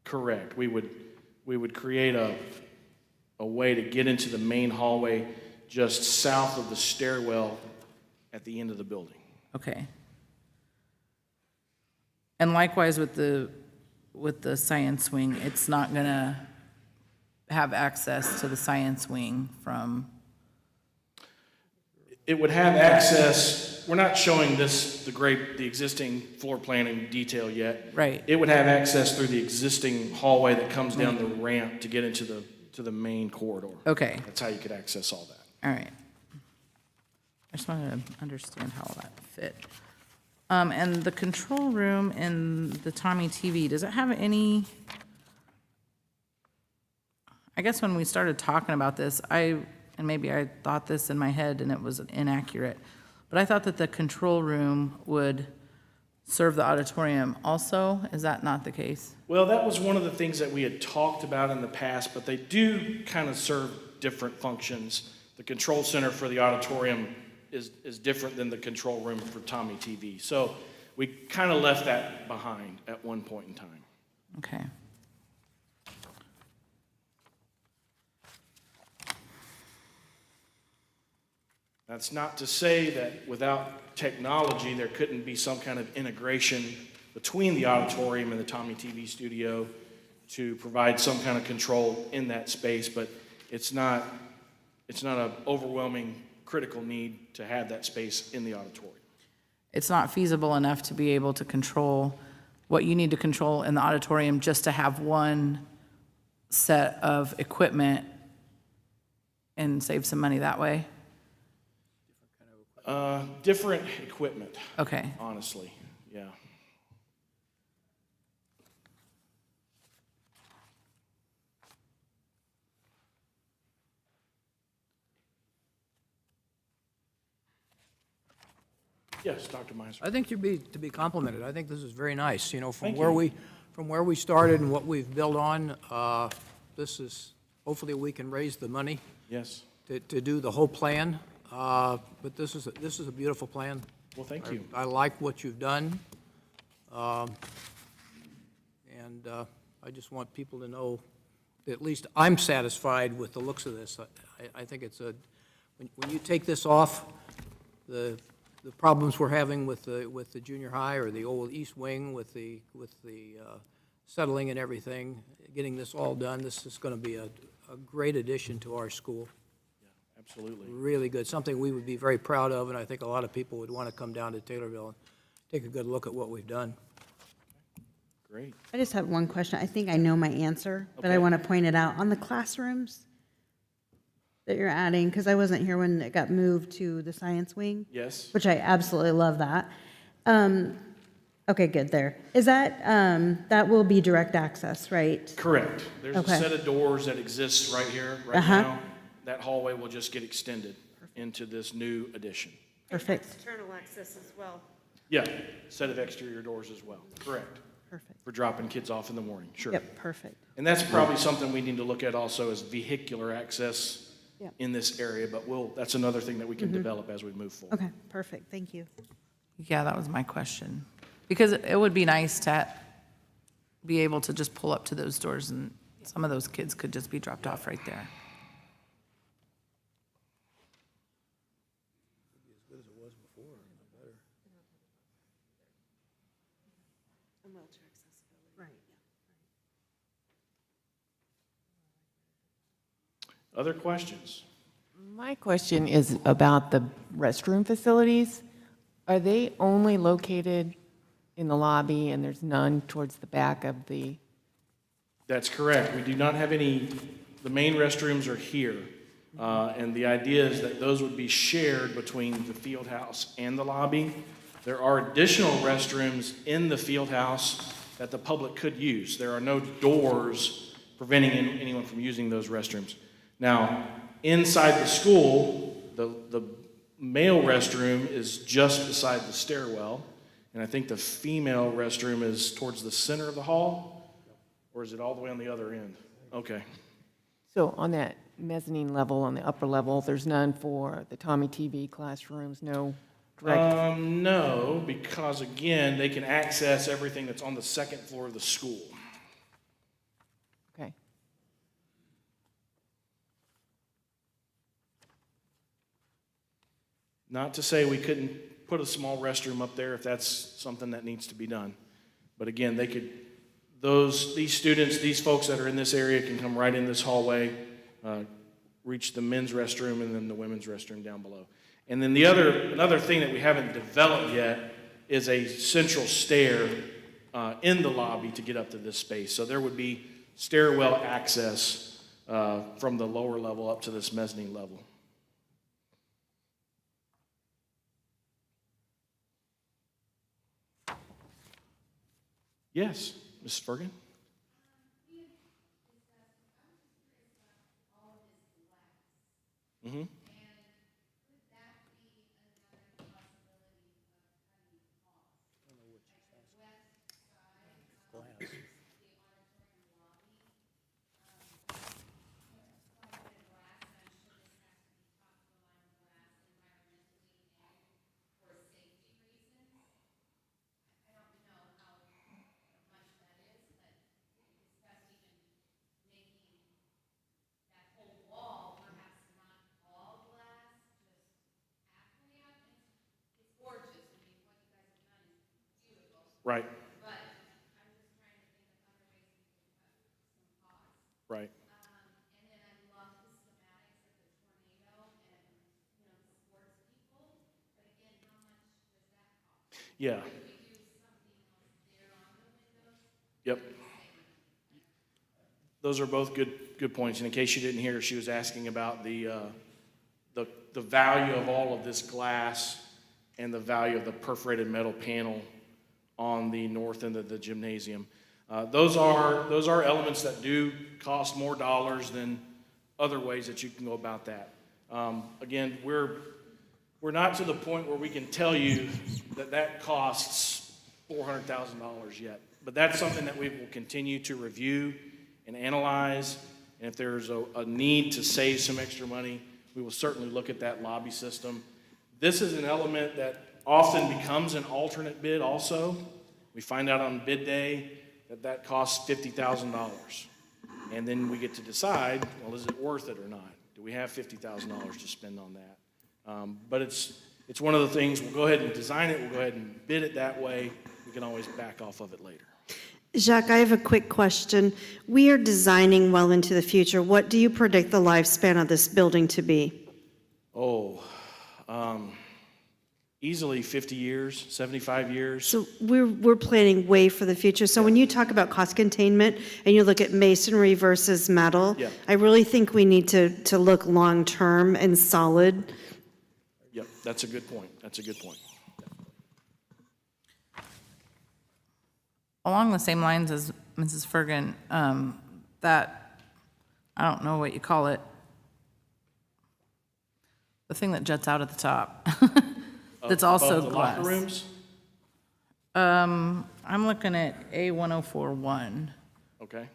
Correct. We would create a way to get into the main hallway just south of the stairwell at the end of the building. Okay. And likewise with the science wing, it's not gonna have access to the science wing from, It would have access, we're not showing the existing floor plan in detail yet. right, It would have access through the existing hallway that comes down the ramp to get into the main corridor. okay, That's how you could access all that. all right. I just wanted to understand how that fit. And the control room in the Tommy TV, does it have any, I guess when we started talking about this, and maybe I thought this in my head and it was inaccurate, but I thought that the control room would serve the auditorium also. Is that not the case? Well, that was one of the things that we had talked about in the past, but they do kind of serve different functions. The control center for the auditorium is different than the control room for Tommy TV. So we kind of left that behind at one point in time. Okay. That's not to say that without technology, there couldn't be some kind of integration between the auditorium and the Tommy TV studio to provide some kind of control in that space, but it's not an overwhelming critical need to have that space in the auditorium. It's not feasible enough to be able to control what you need to control in the auditorium just to have one set of equipment and save some money that way? Different equipment, Okay. honestly, yeah. Yes, Dr. Meiser. I think to be complimented. I think this is very nice, you know, from Thank where you. we started and what we've built on, this is, hopefully we can raise the money Yes. to do the whole plan, but this is a beautiful plan. Well, thank you. I like what you've done. And I just want people to know that at least I'm satisfied with the looks of this. I think it's when you take this off, the problems we're having with the junior high or the old east wing with the settling and everything, getting this all done, this is going to be a great addition to our school. Absolutely. Really good, something we would be very proud of, and I think a lot of people would want to come down to Taylorville and take a good look at what we've done. Great. I just have one question. I think I know my answer, but I Okay. want to point it out. On the classrooms that you're adding, because I wasn't here when it got moved to the science wing, Yes. which I absolutely love that. Okay, good, there. Is that, that will be direct access, right? Correct. There's a Okay. set of doors that exists right here, right Uh-huh. now. That hallway will just get extended into this new addition. Perfect, External access as well. Yeah, set of exterior doors as well. Correct. perfect. For dropping kids off in the morning, sure. Yep, perfect. And that's probably something we need to look at also as vehicular access Yep. in this area, but that's another thing that we can develop as we move forward. Okay, perfect, thank you. Yeah, that was my question. Because it would be nice to be able to just pull up to those doors and some of those kids could just be dropped off right there. Other questions? My question is about the restroom facilities. Are they only located in the lobby and there's none towards the back of the, That's correct. We do not have any, the main restrooms are here. And the idea is that those would be shared between the field house and the lobby. There are additional restrooms in the field house that the public could use. There are no doors preventing anyone from using those restrooms. Now, inside the school, the male restroom is just beside the stairwell, and I think the female restroom is towards the center of the hall, or is it all the way on the other end? Okay. so on that mezzanine level, on the upper level, there's none for the Tommy TV classrooms, no direct? No, because again, they can access everything that's on the second floor of the school. Okay. Not to say we couldn't put a small restroom up there if that's something that needs to be done. But again, they could, these students, these folks that are in this area can come right in this hallway, reach the men's restroom and then the women's restroom down below. And then another thing that we haven't developed yet is a central stair in the lobby to get up to this space. So there would be stairwell access from the lower level up to this mezzanine level. Yes, Mrs. Fergan? Mm-hmm. Right. Right. Yeah. Yep. Those are both good points. And in case you didn't hear, she was asking about the value of all of this glass and the value of the perforated metal panel on the north end of the gymnasium. Those are elements that do cost more dollars than other ways that you can go about that. Again, we're not to the point where we can tell you that costs $400,000 yet, but that's something that we will continue to review and analyze. And if there's a need to save some extra money, we will certainly look at that lobby system. This is an element that often becomes an alternate bid also. We find out on bid day that costs $50,000. And then we get to decide, well, is it worth it or not? Do we have $50,000 to spend on that? But it's one of the things, we'll go ahead and design it, we'll go ahead and bid it that way. We can always back off of it later. Jacques, I have a quick question. We are designing well into the future. What do you predict the lifespan of this building to be? Easily 50 years, 75 years. So we're planning way for the future. So when you talk about cost containment and you look at masonry versus metal, Yeah. I really think we need to look long-term and solid. Yep, that's a good point. That's a good point. along the same lines as Mrs. Fergan, that, I don't know what you call it, the thing that juts out at the top, that's also Above the glass. locker rooms? I'm looking at A1041. Okay.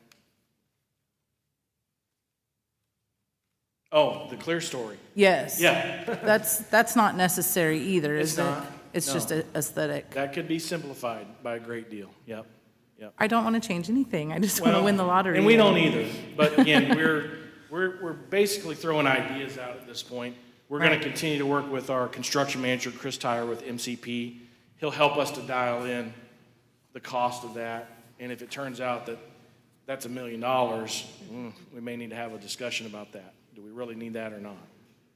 Oh, the clear story. Yes. Yeah, That's not necessary either, It's is it? not, It's no. just aesthetic. that could be simplified by a great deal. Yep, yep. I don't want to change anything. I just want to Well, win the lottery. And we don't either. But again, we're basically throwing ideas out at this point. We're going Right. to continue to work with our construction manager, Chris Tyler, with MCP. He'll help us to dial in the cost of that. And if it turns out that that's $1 million, we may need to have a discussion about that. Do we really need that or not?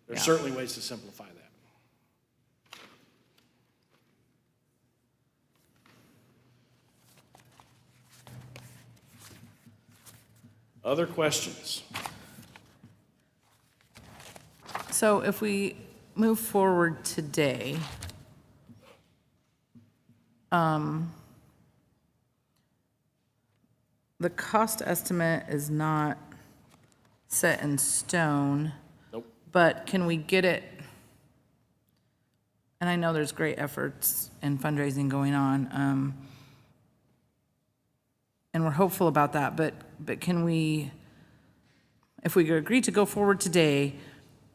There's Yeah. certainly ways to simplify that. Other questions? So if we move forward today, the cost estimate is not set in stone. Nope. But can we get it, and I know there's great efforts and fundraising going on, and we're hopeful about that, but can we, if we agree to go forward today,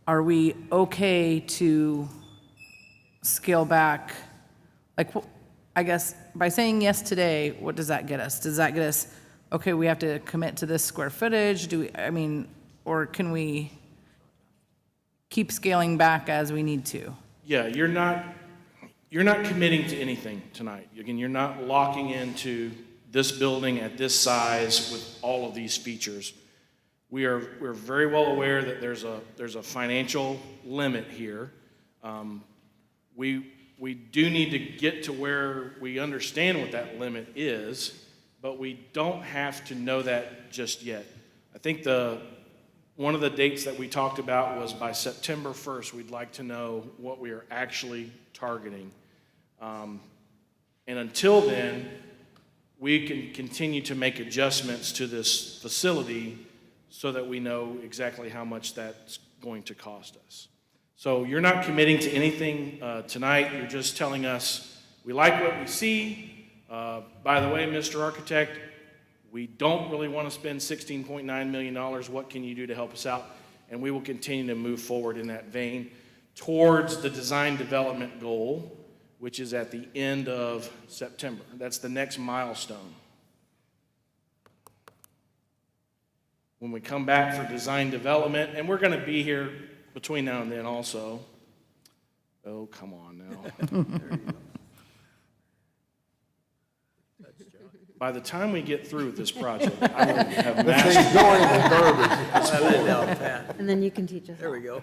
are we okay to scale back? Like, I guess, by saying yes today, what does that get us? Does that get us, okay, we have to commit to this square footage? Do we, I mean, or can we keep scaling back as we need to? Yeah, you're not committing to anything tonight. Again, you're not locking into this building at this size with all of these features. We're very well aware that there's a financial limit here. We do need to get to where we understand what that limit is, but we don't have to know that just yet. I think one of the dates that we talked about was by September 1st, we'd like to know what we are actually targeting. And until then, we can continue to make adjustments to this facility so that we know exactly how much that's going to cost us. So you're not committing to anything tonight. You're just telling us, we like what we see. By the way, Mr. Architect, we don't really want to spend $16.9 million. What can you do to help us out? And we will continue to move forward in that vein towards the design development goal, which is at the end of September. That's the next milestone. When we come back for design development, and we're going to be here between now and then also. Oh, come on now. By the time we get through with this project, I will have mastered. And then you can teach us. There we go.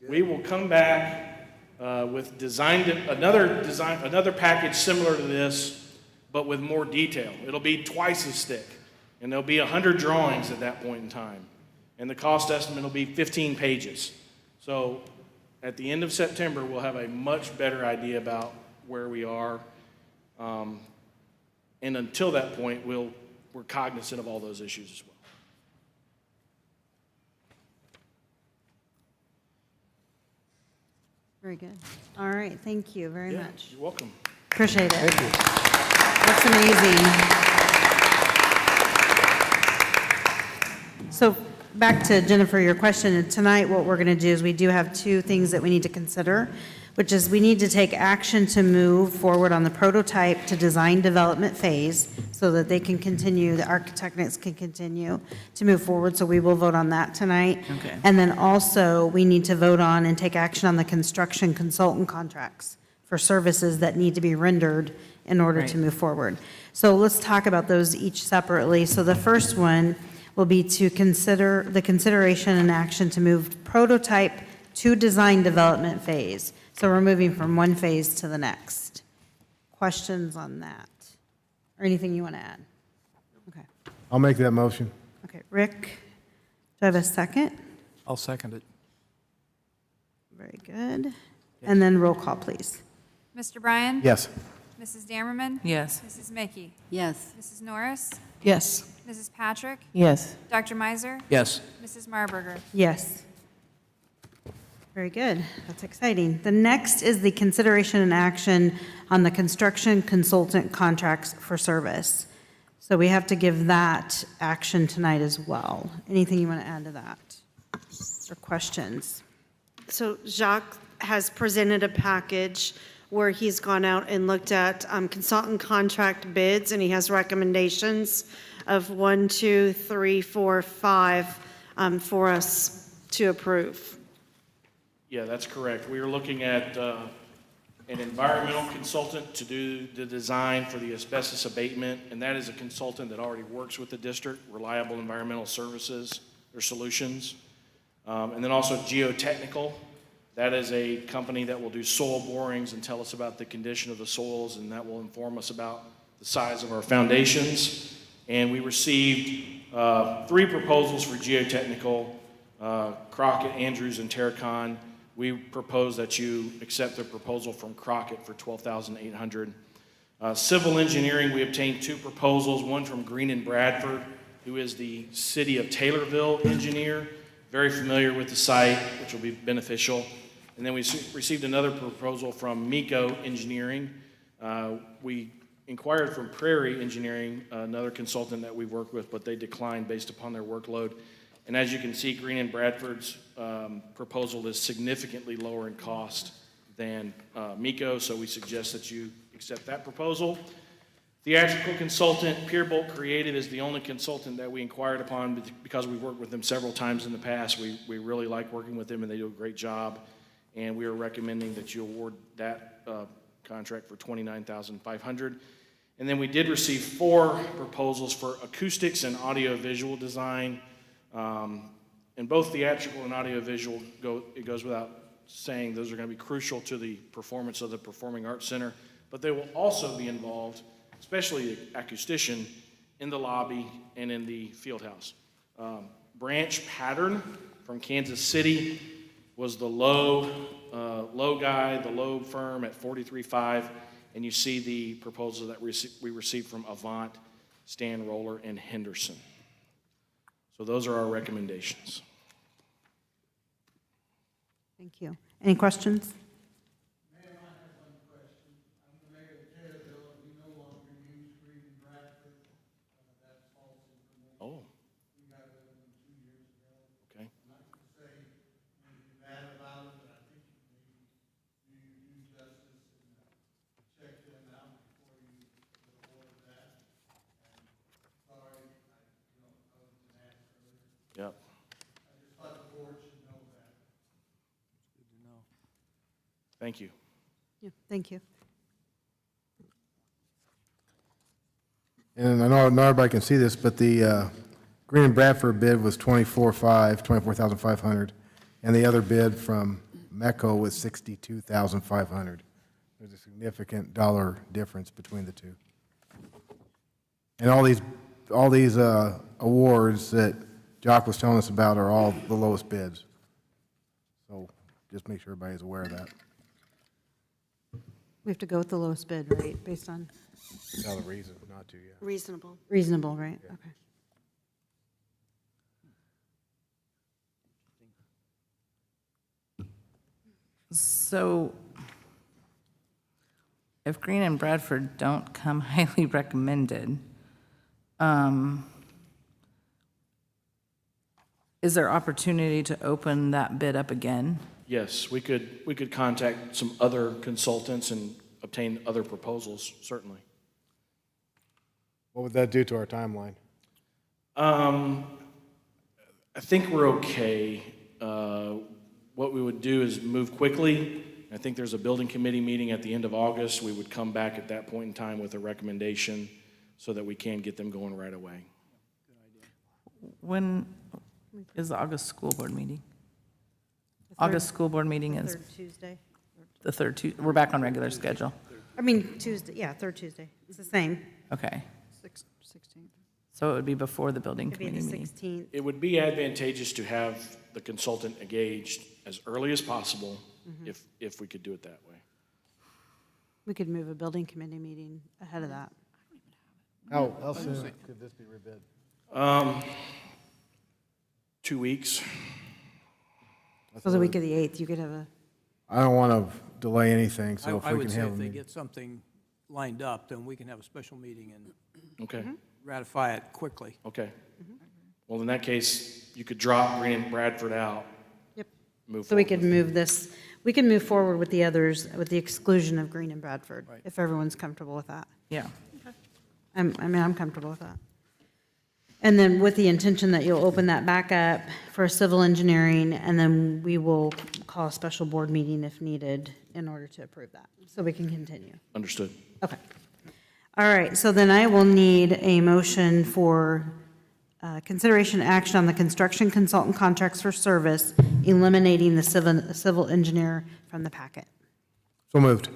We will come back with another package similar to this, but with more detail. It'll be twice as thick, and there'll be 100 drawings at that point in time. And the cost estimate will be 15 pages. So at the end of September, we'll have a much better idea about where we are. And until that point, we're cognizant of all those issues as well. Very good. All right, thank you very Yeah, much. you're welcome. Appreciate it. Thank you. That's amazing. So back to Jennifer, your question. Tonight, what we're going to do is we do have two things that we need to consider, which is we need to take action to move forward on the prototype to design development phase so that they can continue, the architects can continue to move forward. So we will vote on that tonight. Okay. And then also, we need to vote on and take action on the construction consultant contracts for services that need to be rendered in order to Right. move forward. So let's talk about those each separately. So the first one will be to consider the consideration and action to move prototype to design development phase. So we're moving from one phase to the next. Questions on that? Or anything you want to add? Okay. I'll make that motion. Okay, Rick, do I have a second? I'll second it. Very good. And then roll call, please. Mr. Bryan? Yes. Mrs. Dammerman? Yes. Mrs. Mickey? Yes. Mrs. Norris? Yes. Mrs. Patrick? Yes. Dr. Miser? Yes. Mrs. Marburger? Yes. Very good. That's exciting. The next is the consideration and action on the construction consultant contracts for service. So we have to give that action tonight as well. Anything you want to add to that? Or questions? So Jacques has presented a package where he's gone out and looked at consultant contract bids, and he has recommendations of 1, 2, 3, 4, 5 for us to approve. Yeah, that's correct. We are looking at an environmental consultant to do the design for the asbestos abatement, and that is a consultant that already works with the district, Reliable Environmental Services or Solutions. And then also geotechnical. That is a company that will do soil borings and tell us about the condition of the soils, and that will inform us about the size of our foundations. And we received 3 proposals for geotechnical, Crockett, Andrews, and Terracon. We propose that you accept the proposal from Crockett for $12,800. Civil engineering, we obtained 2 proposals, one from Green and Bradford, who is the city of Taylorville engineer, very familiar with the site, which will be beneficial. And then we received another proposal from MECO Engineering. We inquired from Prairie Engineering, another consultant that we work with, but they declined based upon their workload. And as you can see, Green and Bradford's proposal is significantly lower in cost than MECO, so we suggest that you accept that proposal. Theatrical consultant, Peerbolt Creative is the only consultant that we inquired upon because we've worked with them several times in the past. We really like working with them, and they do a great job. And we are recommending that you award that contract for $29,500. And then we did receive 4 proposals for acoustics and audio-visual design. And both theatrical and audio-visual, it goes without saying, those are going to be crucial to the performance of the Performing Arts Center. But they will also be involved, especially the acoustician, in the lobby and in the field house. Branch Pattern from Kansas City was the low guy, the low firm at $43,500, and you see the proposal that we received from Avant, Stan Roller, and Henderson. So those are our recommendations. Thank you. Any questions? Oh. Okay. Yep. Thank you. Yeah, thank you. And I know not everybody can see this, but the Green and Bradford bid was $24,500, and the other bid from MECO was $62,500. There's a significant dollar difference between the two. And all these awards that Jock was telling us about are all the lowest bids. So just make sure everybody's aware of that. We have to go with the lowest bid, right, based on No other reason not to, yeah. Reasonable. reasonable, right? Okay. So if Green and Bradford don't come highly recommended, is there opportunity to open that bid up again? Yes, we could contact some other consultants and obtain other proposals, certainly. What would that do to our timeline? I think we're okay. What we would do is move quickly. I think there's a building committee meeting at the end of August. We would come back at that point in time with a recommendation so that we can get them going right away. When is the August school board meeting? August school board meeting is Third Tuesday. the third Tuesday. We're back on regular schedule. I mean, Tuesday, yeah, third Tuesday. It's the same. Okay. 16th. So it would be before the building It'd be committee the meeting. 16th. It would be advantageous to have the consultant engaged as early as possible if we could do it that way. We could move a building committee meeting ahead of that. How soon could this be rebid? 2 weeks. So the week of the 8th, you could have a, I don't want to delay anything, so if I we would can say have a if they meeting. get something lined up, then we can have a special meeting and Okay, ratify it quickly. okay. Well, in that case, you could drop Green and Bradford out. Yep. Move So we forward. could move this, we can move forward with the others, with the exclusion of Green and Bradford, Right. if everyone's comfortable with that. Yeah. I'm comfortable with that. And then with the intention that you'll open that back up for civil engineering, and then we will call a special board meeting if needed in order to approve that, so we can continue. Understood. Okay. All right, so then I will need a motion for consideration action on the construction consultant contracts for service, eliminating the civil engineer from the packet. So moved.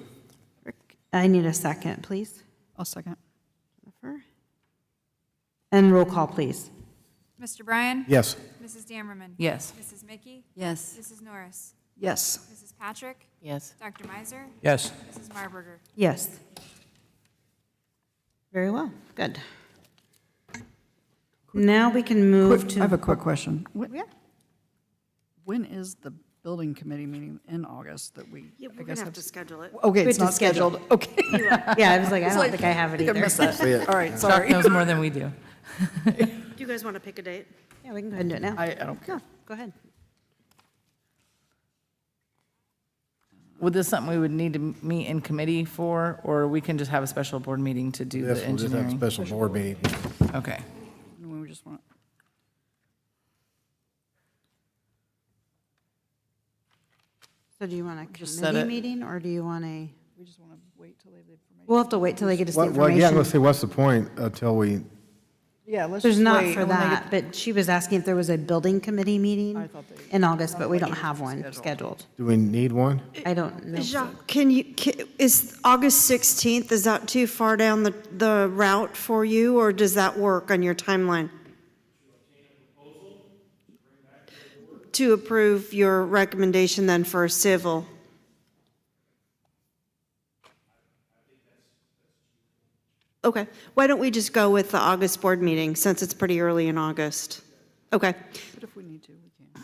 I need a second, please. I'll second. And roll call, please. Mr. Bryan? Yes. Mrs. Dammerman? Yes. Mrs. Mickey? Yes. Mrs. Norris? Yes. Mrs. Patrick? Yes. Dr. Meiser? Yes. Mrs. Marburger? Yes. Very well, good. Now we can move I have to, a quick question. yeah, When is the building committee meeting in August that we, Yeah, I we're guess, gonna have to schedule it. Okay, We it's have to not schedule. scheduled. Okay. yeah, I was like, I don't think I have it I think I either. missed that. See it. All right, Doc sorry. knows more than we do. Do you guys want to pick a date? Yeah, we can go ahead and do it now. I don't care. Yeah, go ahead. Would this something we would need to meet in committee for, or we can just have a special board meeting to do Yes, the we'll just have a engineering? special board meeting. Okay. We just want, So do you want a Just set committee it. meeting, or do you want a, we just want to wait till they have the information. we'll have to wait till they get us the Well, yeah, I'm going to information. say, what's the point until we, Yeah, let's There's just not wait, for and when they that, but she was asking if there was a building committee meeting I thought they- in August, but we don't have one Scheduled. scheduled. do we need one? I don't know. Jacques, is August 16th, is that too far down the route for you, or does that work on your timeline? To approve your recommendation then for civil? Okay, why don't we just go with the August board meeting, since it's pretty early in August? Okay, But if we need to, we can.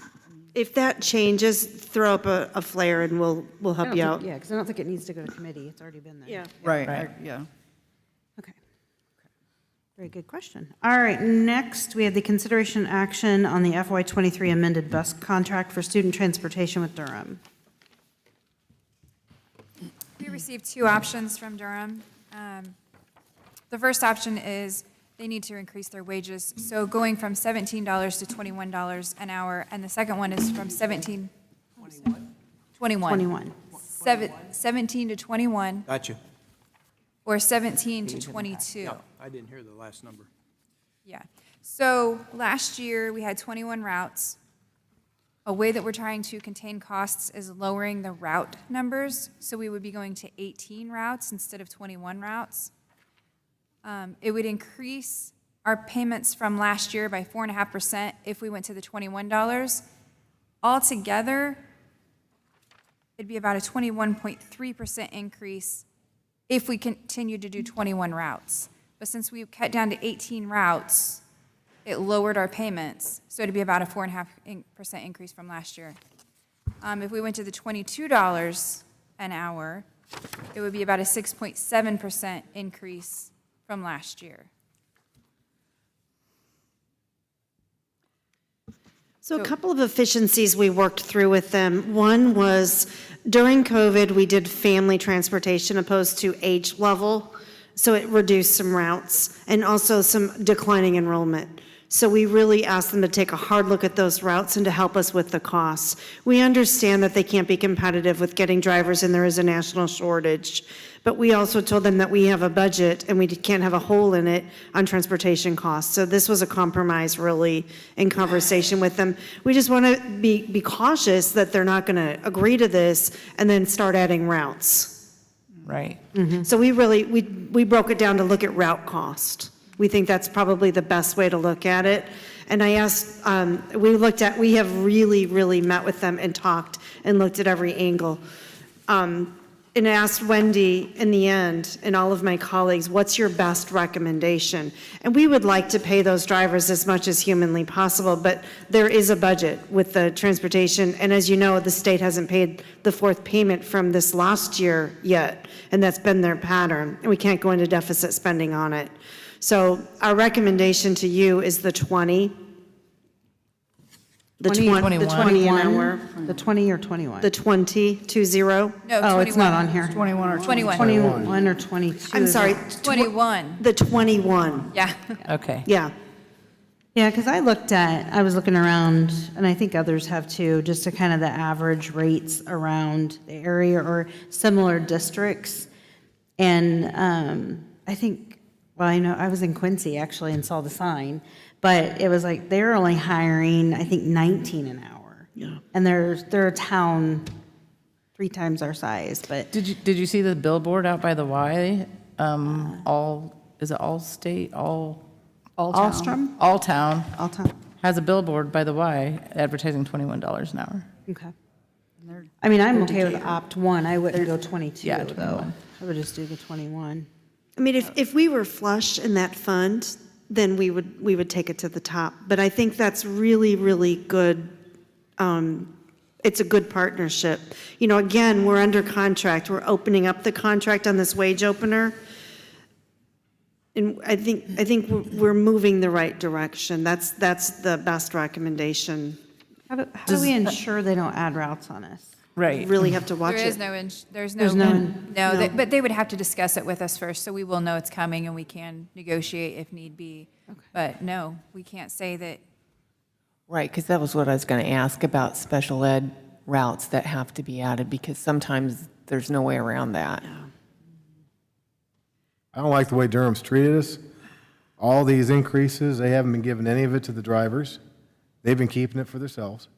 if that changes, throw up a flare and we'll I help don't you think- out. Yeah, because I don't think it needs to go to committee, it's already been there. Yeah. Right, Right. yeah. Okay. Very good question. All right, next, we have the consideration action on the FY23 amended bus contract for student transportation with Durham. We received two options from Durham. The first option is they need to increase their wages, so going from $17 to $21 an hour, and the second one is from 21. 21. 17 to 21, Gotcha. or 17 to 22. Yeah, I didn't hear the last number. Yeah. So last year, we had 21 routes. A way that we're trying to contain costs is lowering the route numbers. So we would be going to 18 routes instead of 21 routes. It would increase our payments from last year by 4.5% if we went to the $21. Altogether, it'd be about a 21.3% increase if we continue to do 21 routes. But since we cut down to 18 routes, it lowered our payments, so it'd be about a 4.5% increase from last year. If we went to the $22 an hour, it would be about a 6.7% increase from last year. So a couple of efficiencies we worked through with them. One was during COVID, we did family transportation opposed to age level. So it reduced some routes and also some declining enrollment. So we really asked them to take a hard look at those routes and to help us with the costs. We understand that they can't be competitive with getting drivers and there is a national shortage. But we also told them that we have a budget and we can't have a hole in it on transportation costs. So this was a compromise really in conversation with them. We just want to be cautious that they're not going to agree to this and then start adding routes. Right. So we really, we broke it down to look at route cost. We think that's probably the best way to look at it. And I asked, we have really met with them and talked and looked at every angle. and asked Wendy in the end, and all of my colleagues, what's your best recommendation? And we would like to pay those drivers as much as humanly possible, but there is a budget with the transportation, and as you know, the state hasn't paid the fourth payment from this last year yet, and that's been their pattern, and we can't go into deficit spending on it. So our recommendation to you is the 20. The 20 an hour. The 20 or 21? The 20, 20. No, 21. Oh, it's not on here. 21 or 21. 21 or 22. I'm sorry. 21. The 21, Yeah. Okay. yeah. Yeah, because I was looking around, and I think others have too, just to kind of the average rates around the area or similar districts. And I think, well, I know, I was in Quincy actually and saw the sign, but it was like, they're only hiring, I think, 19 an hour. Yeah. And they're a town 3 times our size, but Did you see the billboard out by the Y? Is it Allstate, Alstrom? Alltown All town, has a billboard by the Y advertising $21 an hour. okay. I mean, I'm okay with opt 1, I wouldn't go 22 Yeah, though. 21. I would just do the 21. I mean, if we were flush in that fund, then we would take it to the top. But I think that's really, really good. It's a good partnership. You know, again, we're under contract. We're opening up the contract on this wage opener. And I think we're moving the right direction. That's the best recommendation. How do we ensure they don't add routes on us? Right. Really have to watch There is it. no, but they would have to discuss it with us first, so we will know it's coming and we can negotiate if need be. But no, we can't say that. Right, because that was what I was going to ask about special ed routes that have to be added, because sometimes there's no way around that. I don't like the way Durham's treated us. All these increases, they haven't been giving any of it to the drivers. They've been keeping it for themselves.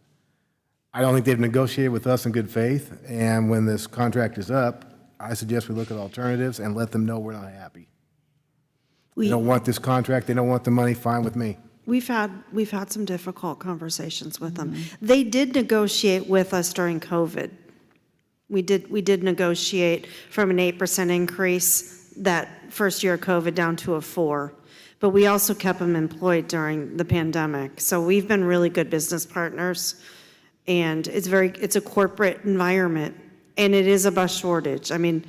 I don't think they've negotiated with us in good faith, and when this contract is up, I suggest we look at alternatives and let them know we're not happy. They don't want this contract, they don't want the money, fine with me. We've had some difficult conversations with them. They did negotiate with us during COVID. We did negotiate from an 8% increase that first year of COVID down to a 4%. But we also kept them employed during the pandemic. So we've been really good business partners. And it's a corporate environment, and it is a bus shortage. I mean,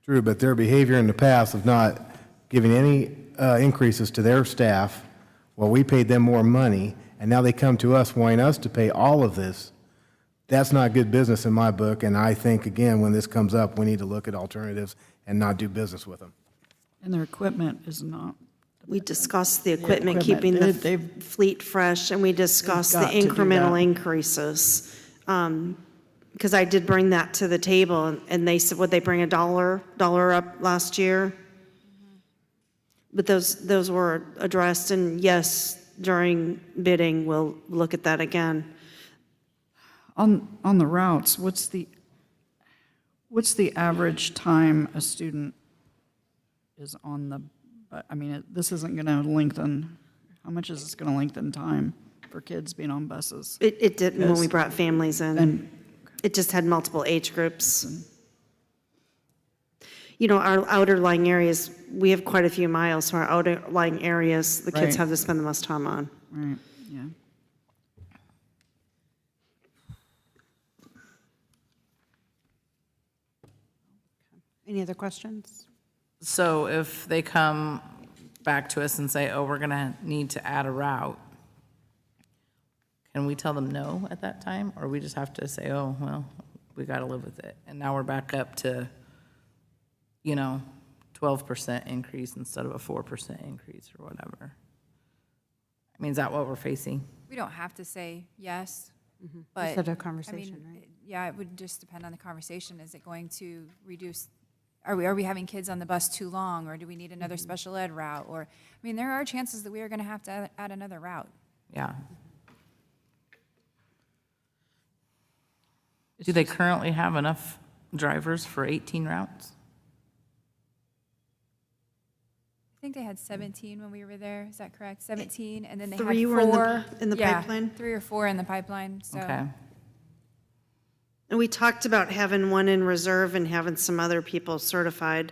True, but their behavior in the past of not giving any increases to their staff, while we paid them more money, and now they come to us wanting us to pay all of this, that's not good business in my book, and I think, again, when this comes up, we need to look at alternatives and not do business with them. And their equipment is not. we discussed the equipment, equipment. keeping the They've- fleet fresh, and we discussed the got to do incremental that. increases. Because I did bring that to the table, and they said, would they bring $1 up last year? But those were addressed, and yes, during bidding, we'll look at that again. On the routes, what's the average time a student is on the, I mean, this isn't going to lengthen, how much is this going to lengthen time for kids being on buses? It didn't when we Yes. brought families in. And- It just had multiple age groups. You know, our outer lying areas, we have quite a few miles, so our outer lying areas, the kids Right. have to spend the most time on. Right, yeah. Any other questions? So if they come back to us and say, oh, we're gonna need to add a route, can we tell them no at that time? Or we just have to say, oh, well, we gotta live with it? And now we're back up to, 12% increase instead of a 4% increase or whatever. I mean, is that what we're facing? We don't have to say yes, but. Just had a I mean, conversation, right? Yeah, it would just depend on the conversation. Is it going to reduce, are we having kids on the bus too long, or do we need another special ed route? Or, I mean, there are chances that we are gonna have to add another route. Yeah. Do they currently have enough drivers for 18 routes? I think they had 17 when we were there, is that correct? 17, and then they had 3 were in the- 4. in the yeah, pipeline? 3 or 4 in the pipeline, so. Okay. And we talked about having one in reserve and having some other people certified.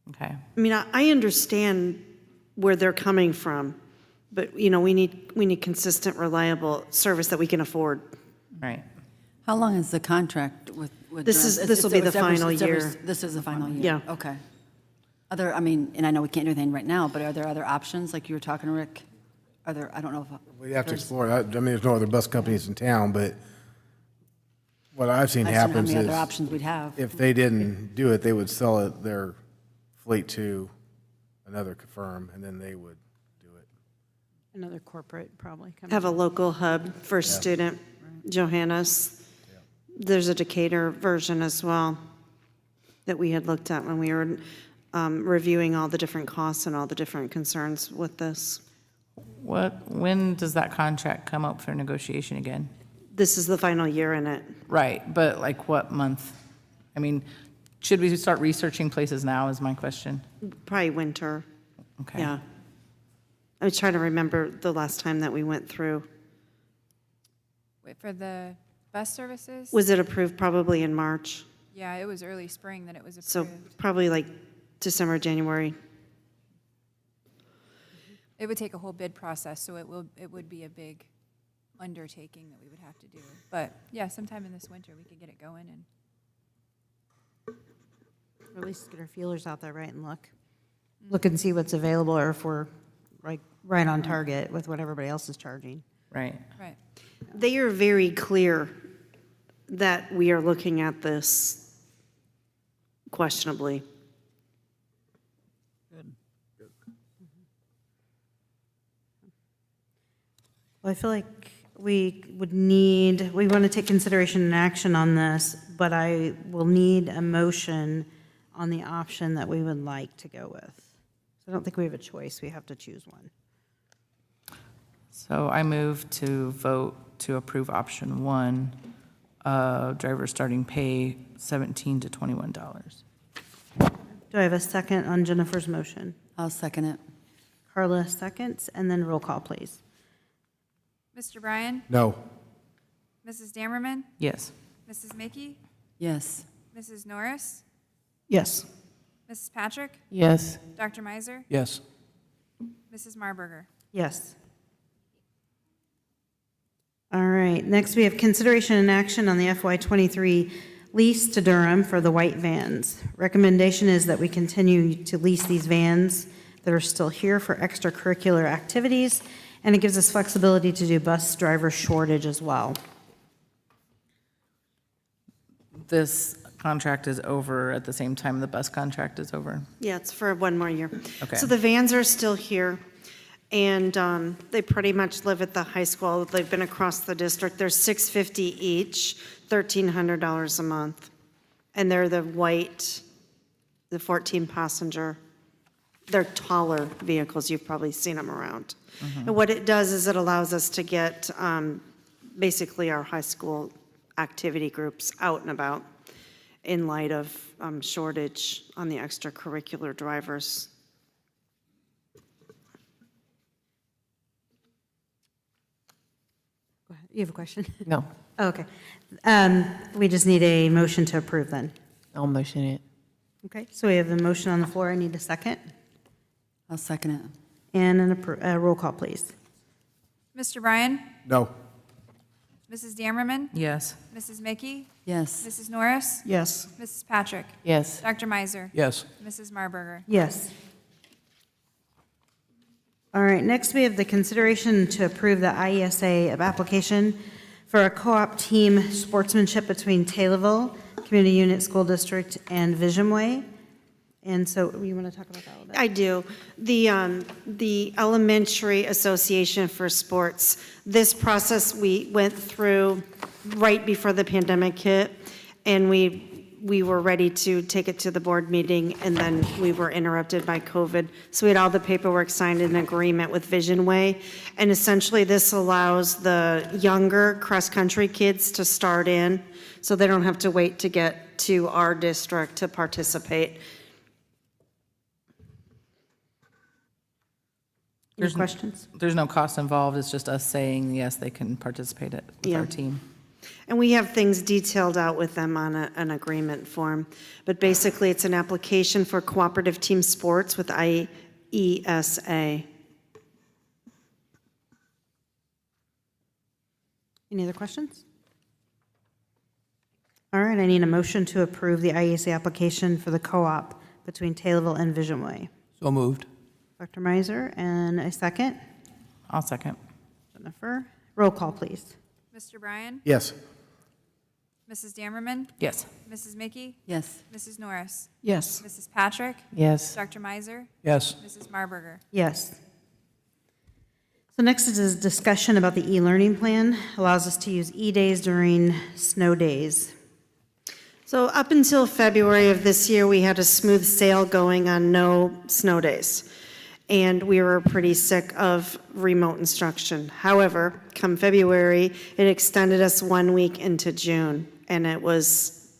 Okay. I mean, I understand where they're coming from, but, you know, we need consistent, reliable service that we can afford. Right. How long is the contract with This Durham? is- this will be the final year. This is the final year? Yeah. Okay. I mean, and I know we can't do anything right now, but are there other options, like you were talking, Rick? Are there, I don't know if. We have to there's- explore. I mean, there's no other bus companies in town, but what I've seen I've seen how happens many is other options we'd have. if they didn't do it, they would sell their fleet to another firm, and then they would do it. Another corporate probably. coming Have a in. local hub for student, Johannes. There's a Decatur version as well that we had looked at when we were reviewing all the different costs and all the different concerns with this. When does that contract come up for negotiation again? This is the final year in it. Right, but like what month? I mean, should we start researching places now is my question. Probably winter, Okay. yeah. I was trying to remember the last time that we went through. Wait, for the bus services? Was it approved probably in March? Yeah, it was early spring that it was So approved. probably like December, January. It would take a whole bid process, so it would be a big undertaking that we would have to do. But yeah, sometime in this winter, we could get it going and. Or at least get our feelers out there, right, and look and see what's available, or if we're like right on target with what everybody else is charging. Right. Right. They are very clear that we are looking at this questionably. Well, I feel like we want to take consideration and action on this, but I will need a motion on the option that we would like to go with. So I don't think we have a choice, we have to choose one. So I move to vote to approve option 1, driver starting pay $17 to $21. Do I have a second on Jennifer's motion? I'll second it. Carla seconds, and then roll call, please. Mr. Bryan? No. Mrs. Dammerman? Yes. Mrs. Mickey? Yes. Mrs. Norris? Yes. Mrs. Patrick? Yes. Dr. Meiser? Yes. Mrs. Marburger? Yes. All right, next we have consideration and action on the FY23 lease to Durham for the white vans. Recommendation is that we continue to lease these vans that are still here for extracurricular activities, and it gives us flexibility to do bus driver shortage as well. This contract is over at the same time the bus contract is over? Yeah, it's for one more year. Okay. So the vans are still here, and they pretty much live at the high school. They've been across the district. They're $650 each, $1,300 a month. And they're the white, the 14-passenger. They're taller vehicles. You've probably seen them around. And what it does is it allows us to get basically our high school activity groups out and about in light of shortage on the extracurricular drivers. Go ahead. You have a question? No, Oh, okay. We just need a motion to approve then. I'll motion it. Okay, so we have a motion on the floor. I need a second. I'll second it. And a roll call, please. Mr. Bryan? No. Mrs. Dammerman? Yes. Mrs. Mickey? Yes. Mrs. Norris? Yes. Mrs. Patrick? Yes. Dr. Meiser? Yes. Mrs. Marburger? Yes. All right, next we have the consideration to approve the IESA of application for a co-op team sportsmanship between Taylorville Community Unit School District and Vision Way. And so you want to talk about that a little bit? I do. The Elementary Association for Sports, this process we went through right before the pandemic hit, and we were ready to take it to the board meeting, and then we were interrupted by COVID. So we had all the paperwork signed in agreement with Vision Way, and essentially this allows the younger cross-country kids to start in, so they don't have to wait to get to our district to participate. Any questions? There's no cost involved, it's just us saying, yes, they can participate with Yeah. our team. And we have things detailed out with them on an agreement form. But basically, it's an application for cooperative team sports with IESA. Any other questions? All right, I need a motion to approve the IESA application for the co-op between Taylorville and Vision Way. So moved. Dr. Meiser, and a second. I'll second. Jennifer, roll call, please. Mr. Bryan? Yes. Mrs. Dammerman? Yes. Mrs. Mickey? Yes. Mrs. Norris? Yes. Mrs. Patrick? Yes. Dr. Meiser? Yes. Mrs. Marburger? Yes. So next is a discussion about the e-learning plan. Allows us to use e-days during snow days. So up until February of this year, we had a smooth sail going on no snow days. And we were pretty sick of remote instruction. However, come February, it extended us 1 week into June, and it was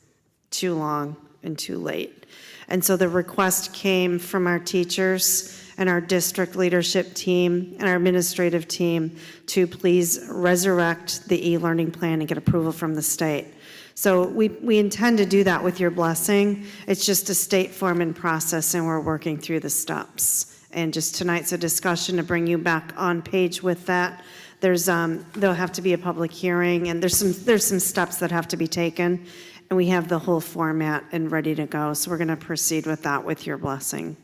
too long and too late. And so the request came from our teachers and our district leadership team and our administrative team to please resurrect the e-learning plan and get approval from the state. So we intend to do that with your blessing. It's just a state form and process, and we're working through the steps. And just tonight's a discussion to bring you back on page with that. There'll have to be a public hearing, and there's some steps that have to be taken, and we have the whole format and ready to go. So we're going to proceed with that with your blessing.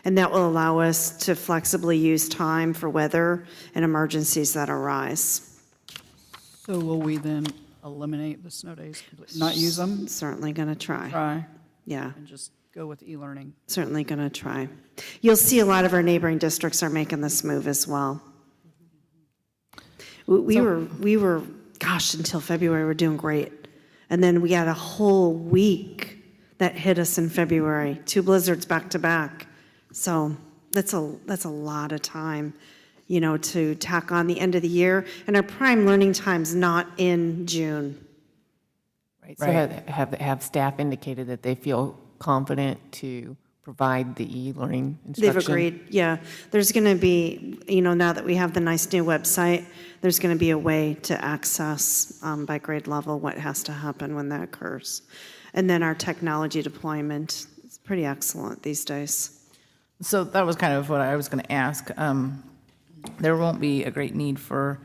And that will allow us to flexibly use time for weather and emergencies that arise. So will we then eliminate the snow days, not use them? Certainly going to try. Try Yeah, and just go with e-learning. certainly going to try. You'll see a lot of our neighboring districts are making this move as well. We were, gosh, until February, we're doing great. And then we had a whole week that hit us in February, 2 blizzards back to back. So that's a lot of time, to tack on the end of the year. And our prime learning time's not in June. Right. So have staff indicated that they feel confident to provide the e-learning instruction? They've agreed, yeah. There's going to be, now that we have the nice new website, there's going to be a way to access by grade level what has to happen when that occurs. And then our technology deployment is pretty excellent these days. So that was kind of what I was going to ask. There won't be a great need for,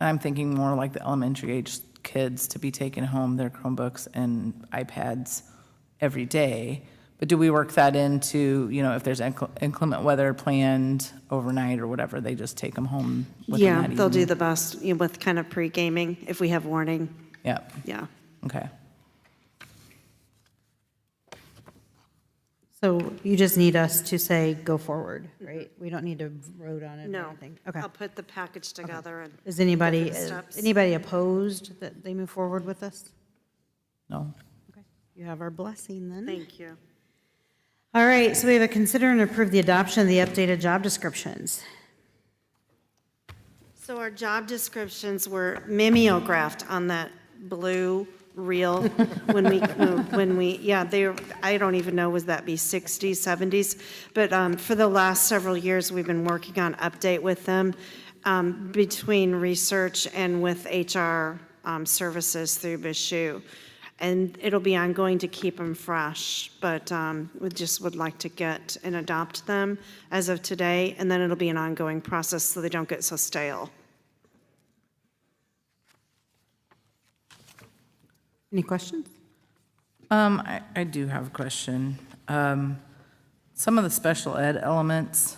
I'm thinking more like the elementary age kids to be taking home their Chromebooks and iPads every day. But do we work that into, if there's inclement weather planned overnight or whatever, they just take them home within that Yeah, they'll do evening? the best with kind of pre-gaming if we have warning. Yeah, Yeah. okay. So you just need us to say, go forward, right? We don't need to vote on it or No. anything? Okay. I'll put the package together and. Is anybody, Go through the steps. anybody opposed that they move forward with this? No? Okay. You have our blessing then. Thank you. All right, so we have a consider and approve the adoption of the updated job descriptions. So our job descriptions were mimeographed on that blue reel when I don't even know, was that be 60s, 70s? But for the last several years, we've been working on update with them between research and with HR services through BSHU. And it'll be ongoing to keep them fresh, but we just would like to get and adopt them as of today, and then it'll be an ongoing process so they don't get so stale. Any questions? I do have a question. Some of the special ed elements,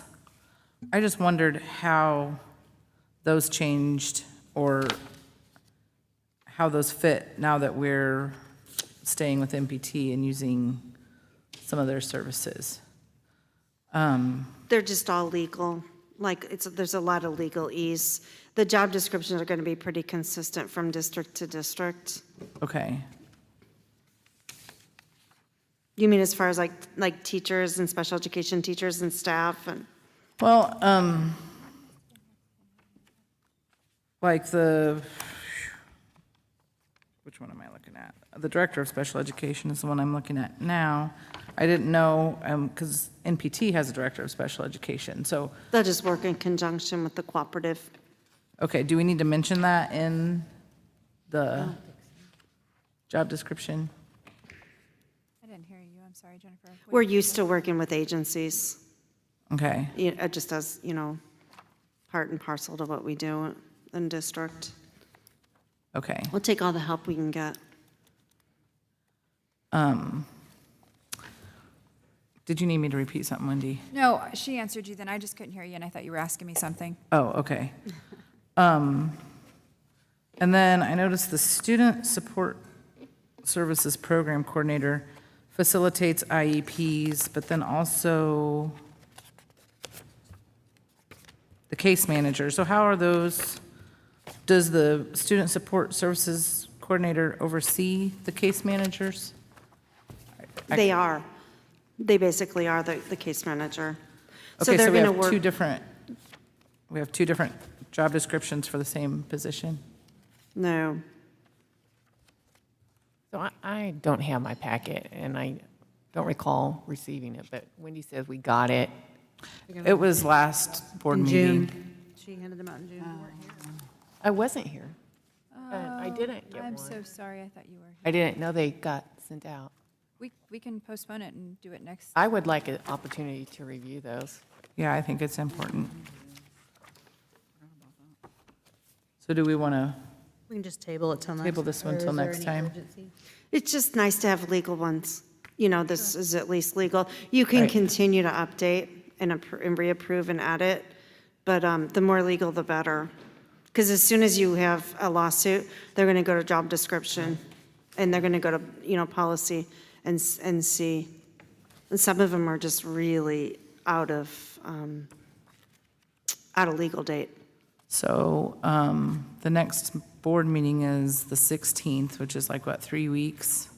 I just wondered how those changed or how those fit now that we're staying with MPT and using some of their services. They're just all legal, there's a lot of legalese. The job descriptions are going to be pretty consistent from district to district. Okay. You mean as far as like teachers and special education teachers and staff and? Well, like which one am I looking at? The Director of Special Education is the one I'm looking at now. I didn't know, because NPT has a Director of Special Education, so, They'll just work in conjunction with the cooperative. okay, do we need to mention that in the, job description? I didn't hear you, I'm sorry, Jennifer. What We're did you used say? to working with agencies, Okay, just as, part and parcel to what we do in district. okay. We'll take all the help we can get. Did you need me to repeat something, Wendy? No, she answered you then, I just couldn't hear you, and I thought you were asking me something. Oh, okay. And then I noticed the Student Support Services Program Coordinator facilitates IEPs, but then also the case manager. So how are those, does the Student Support Services Coordinator oversee the case managers? They are. They basically are the case manager. Okay, they're so we gonna have work- two different job descriptions for the same position? No. So I don't have my packet, and I don't recall receiving it, but Wendy says we got it. It was last board In meeting. June. She handed them out in June. You weren't here. I wasn't here. I didn't get I'm one. so sorry, I thought you were. I didn't know they got sent out. We can postpone it and do it next. I would like an opportunity to review those. Yeah, I think it's important. So do we want to, We can just table it till next. Table this one or till is there next any time. urgency? It's just nice to have legal ones. This is at least legal. You can Right. continue to update and reapprove and edit, but the more legal, the better. Because as soon as you have a lawsuit, they're going to go to job description, and they're going to go to, policy and see. And some of them are just really out of legal date. so the next board meeting is the 16th, which is like, what, 3 weeks?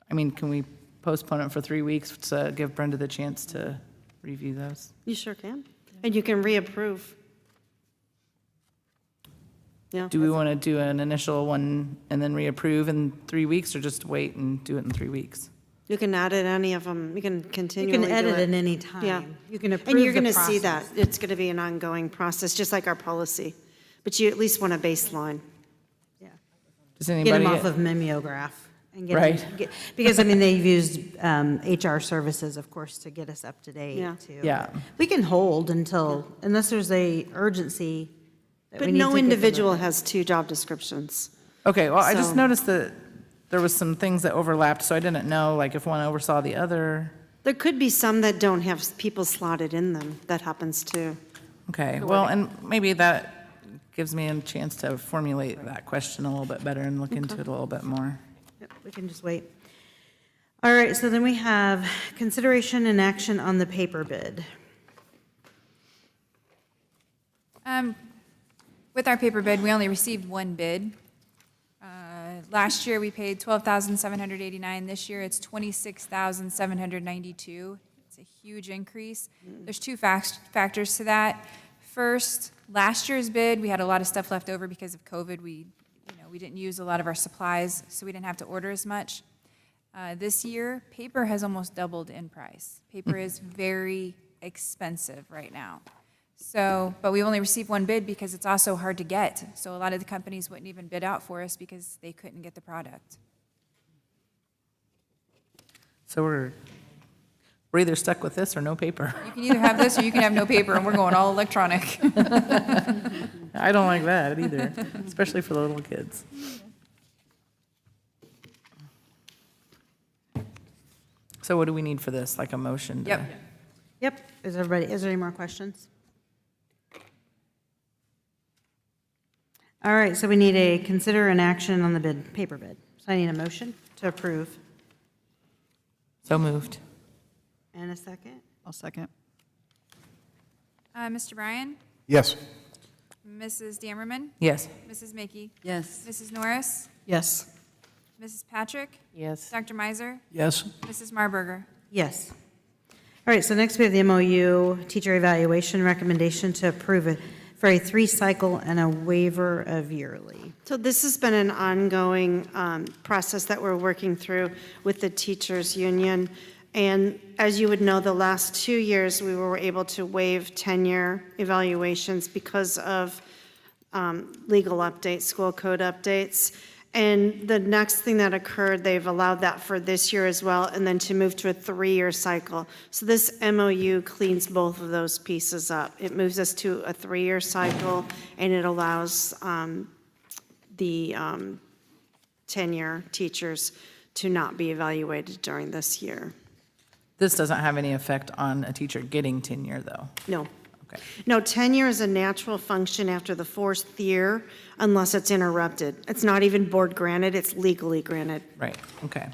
I mean, can we postpone it for 3 weeks to give Brenda the chance to review those? You sure can. And you can reapprove. Yeah. Do we want to do an initial one and then reapprove in 3 weeks, or just wait and do it in 3 weeks? You can edit any of them. You can You continually can edit do it. at any time. Yeah. You can approve And you're the going to see that. process. It's going to be an ongoing process, just like our policy. But you at least want a baseline. Yeah. Does Get anybody? them off of mimeograph. And get Right. them- because, I mean, they've used HR services, of course, to get us up to date, Yeah. too. Yeah. We can hold unless there's a urgency that we But need no to get them individual moving. has 2 job descriptions. Okay, well, I just So- noticed that there was some things that overlapped, so I didn't know, like, if one oversaw the other. There could be some that don't have people slotted in them. That happens too. Okay, well, and maybe that gives me a chance to formulate that question a little bit better and look into it a little bit more. Yep, we can just wait. All right, so then we have consideration and action on the paper bid. With our paper bid, we only received one bid. Last year, we paid $12,789. This year, it's $26,792. It's a huge increase. There's two factors to that. First, last year's bid, we had a lot of stuff left over because of COVID. We didn't use a lot of our supplies, so we didn't have to order as much. This year, paper has almost doubled in price. Paper is very expensive right now. So, but we only received one bid because it's also hard to get. So a lot of the companies wouldn't even bid out for us because they couldn't get the product. So we're either stuck with this or no paper. You can either have this or you can have no paper, and we're going all electronic. I don't like that either, especially for the little kids. So what do we need for this, like a motion? to- Yep. Yep, is there any more questions? All right, so we need a consider an action on the bid, paper bid. So I need a motion to approve. So moved. And a second? I'll second. Mr. Bryan? Yes. Mrs. Dammerman? Yes. Mrs. Mackey? Yes. Mrs. Norris? Yes. Mrs. Patrick? Yes. Dr. Meiser? Yes. Mrs. Marburger? Yes. All right, so next we have the MOU teacher evaluation recommendation to approve it for a 3-cycle and a waiver of yearly. So this has been an ongoing process that we're working through with the teachers' union. And as you would know, the last 2 years, we were able to waive tenure evaluations because of legal updates, school code updates. And the next thing that occurred, they've allowed that for this year as well, and then to move to a 3-year cycle. So this MOU cleans both of those pieces up. It moves us to a 3-year cycle, and it allows the tenure teachers to not be evaluated during this year. This doesn't have any effect on a teacher getting tenure, though. No. Okay. No, tenure is a natural function after the 4th year unless it's interrupted. It's not even board granted, it's legally granted. Right, okay.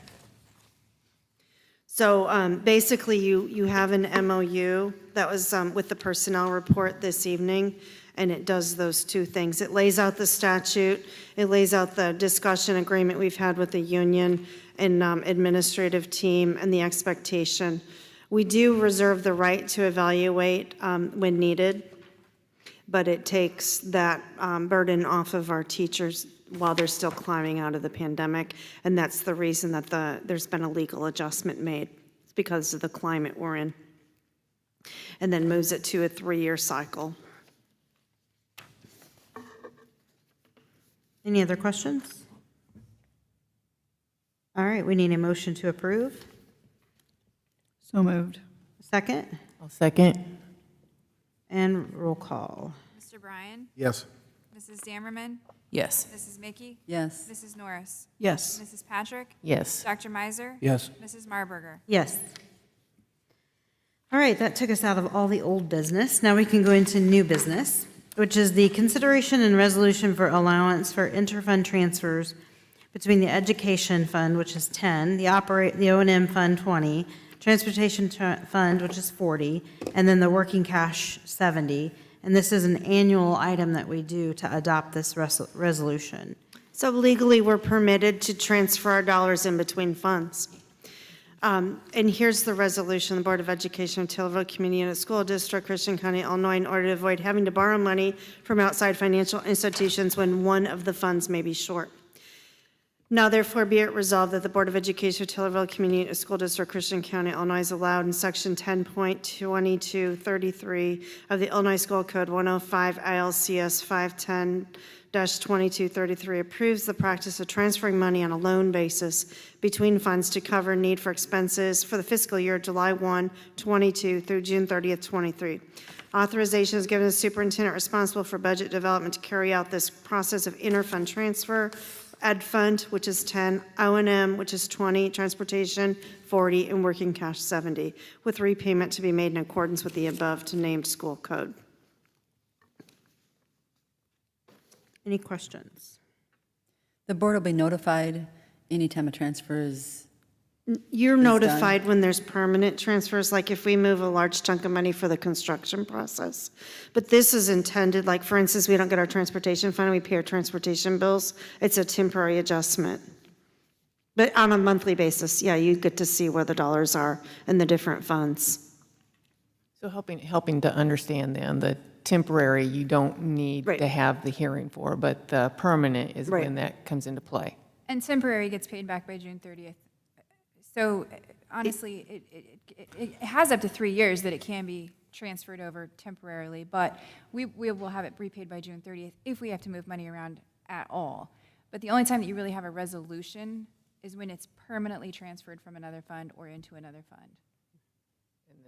So basically, you have an MOU that was with the personnel report this evening, and it does those two things. It lays out the statute, it lays out the discussion agreement we've had with the union and administrative team and the expectation. We do reserve the right to evaluate when needed, but it takes that burden off of our teachers while they're still climbing out of the pandemic, and that's the reason that there's been a legal adjustment made. It's because of the climate we're in. And then moves it to a 3-year cycle. Any other questions? All right, we need a motion to approve. So moved. Second, I'll second. and roll call. Mr. Bryan? Yes. Mrs. Zammerman? Yes. Mrs. Mickey? Yes. Mrs. Norris? Yes. Mrs. Patrick? Yes. Dr. Miser? Yes. Mrs. Marburger? Yes. All right, that took us out of all the old business. Now we can go into new business, which is the consideration and resolution for allowance for interfund transfers between the education fund, which is 10, the O&M fund 20, transportation fund, which is 40, and then the working cash 70. And this is an annual item that we do to adopt this resolution. So legally, we're permitted to transfer our dollars in between funds. And here's the resolution. The Board of Education of Taylorville Community Unit School District, Christian County, Illinois, in order to avoid having to borrow money from outside financial institutions when one of the funds may be short. Now therefore be it resolved that the Board of Education of Taylorville Community Unit School District, Christian County, Illinois is allowed in Section 10.2233 of the Illinois School Code 105 ILCS 510-2233 approves the practice of transferring money on a loan basis between funds to cover need for expenses for the fiscal year July 1, 22 through June 30th, 23. Authorization is given to the superintendent responsible for budget development to carry out this process of interfund transfer. Ed fund, which is 10, O&M, which is 20, transportation, 40, and working cash, 70, with repayment to be made in accordance with the above to named school code. Any questions? The board will be notified anytime a transfer is, You're done. notified when there's permanent transfers, like if we move a large chunk of money for the construction process. But this is intended, like, for instance, we don't get our transportation fund, we pay our transportation bills. It's a temporary adjustment. But on a monthly basis, yeah, you get to see where the dollars are in the different funds. So helping to understand then, the temporary, you don't need Right. to have the hearing for, but the permanent is Right. when that comes into play. And temporary gets paid back by June 30th. So honestly, it has up to 3 years that it can be transferred over temporarily, but we will have it repaid by June 30th if we have to move money around at all. But the only time that you really have a resolution is when it's permanently transferred from another fund or into another fund.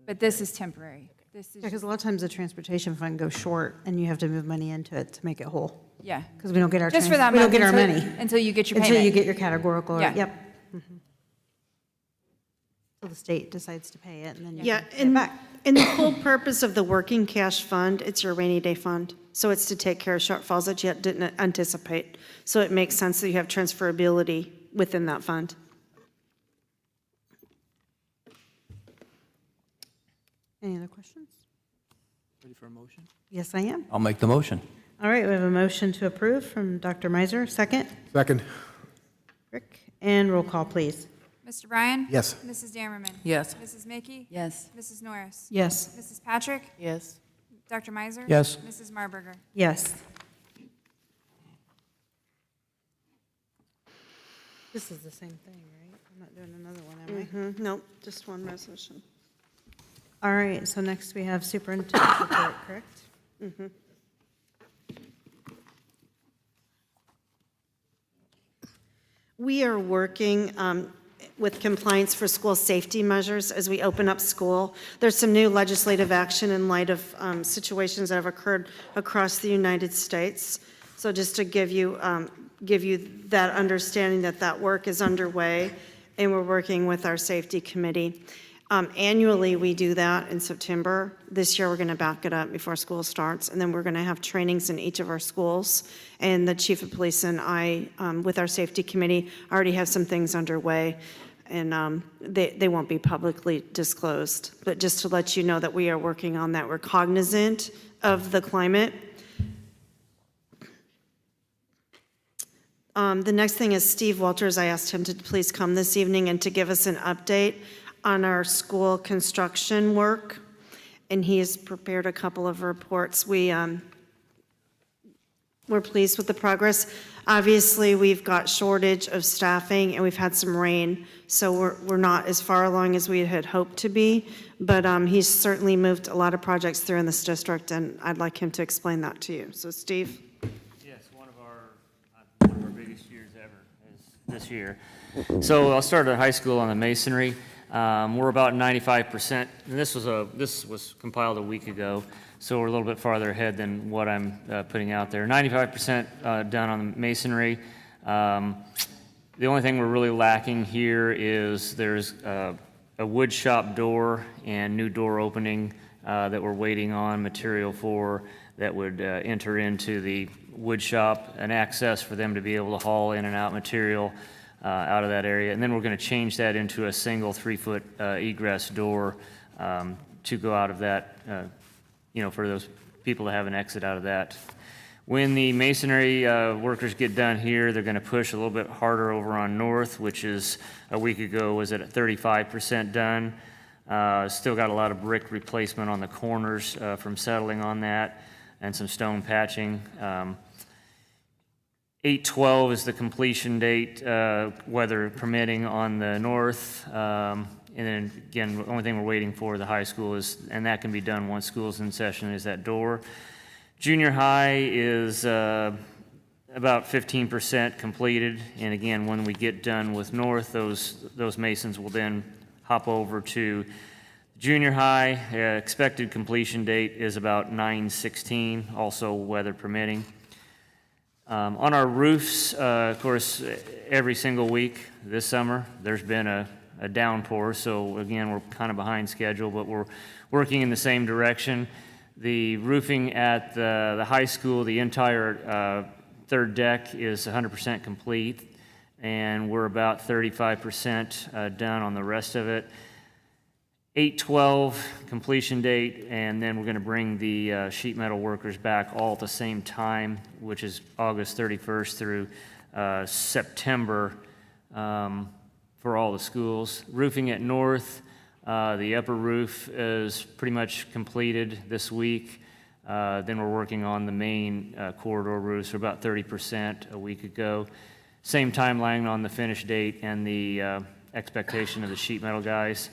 But this is temporary. This is, Because a lot of times the transportation fund goes short and you have to move money into it to make it whole. yeah. Because we don't get our, Just for that we don't month get our until- money. Until you get your Until you payment. get your categorical, Yeah. yep. Until the state decides to pay it and then you Yeah, can pay it and, back. and the whole purpose of the working cash fund, it's your rainy day fund. So it's to take care of shortfalls that you didn't anticipate. So it makes sense that you have transferability within that fund. Any other questions? Ready for a motion? Yes, I am. I'll make the motion. All right, we have a motion to approve from Dr. Miser. Second, Second. Rick, and roll call, please. Mr. Bryan? Yes. Mrs. Zammerman? Yes. Mrs. Mickey? yes. Mrs. Norris? Yes. Mrs. Patrick? Yes. Dr. Miser? Yes. Mrs. Marburger? Yes. This is the same thing, right? I'm not doing another one, am I? Nope, just one resolution. All right, so next we have superintendent's report, correct? We are working with compliance for school safety measures as we open up school. There's some new legislative action in light of situations that have occurred across the United States. So just to give you that understanding that that work is underway, and we're working with our safety committee. Annually, we do that in September. This year, we're going to back it up before school starts, and then we're going to have trainings in each of our schools. And the chief of police and I, with our safety committee, already have some things underway, and they won't be publicly disclosed. But just to let you know that we are working on that. We're cognizant of the climate. The next thing is Steve Walters. I asked him to please come this evening and to give us an update on our school construction work, and he has prepared a couple of reports. We're pleased with the progress. Obviously, we've got shortage of staffing, and we've had some rain, so we're not as far along as we had hoped to be, but he's certainly moved a lot of projects through in this district, and I'd like him to explain that to you. So, Steve? Yes, one of our biggest years ever is this year. So I'll start at high school on the masonry. We're about 95%, and this was compiled a week ago, so we're a little bit farther ahead than what I'm putting out there. 95% done on the masonry. The only thing we're really lacking here is there's a wood shop door and new door opening that we're waiting on material for that would enter into the wood shop, an access for them to be able to haul in and out material out of that area. And then we're going to change that into a single 3-foot egress door to go out of that, for those people to have an exit out of that. When the masonry workers get done here, they're going to push a little bit harder over on north, which is a week ago was at 35% done. Still got a lot of brick replacement on the corners from settling on that, and some stone patching. 8/12 is the completion date, weather permitting on the north. And then again, the only thing we're waiting for the high school is, and that can be done once school's in session, is that door. Junior high is about 15% completed. And again, when we get done with north, those masons will then hop over to junior high. Expected completion date is about 9/16, also weather permitting. On our roofs, of course, every single week this summer, there's been a downpour, so again, we're kind of behind schedule, but we're working in the same direction. The roofing at the high school, the entire third deck is 100% complete, and we're about 35% done on the rest of it. 8/12 completion date, and then we're going to bring the sheet metal workers back all at the same time, which is August 31st through September for all the schools. Roofing at North, the upper roof is pretty much completed this week. Then we're working on the main corridor roofs, we're about 30% a week ago. Same timeline on the finish date and the expectation of the sheet metal guys.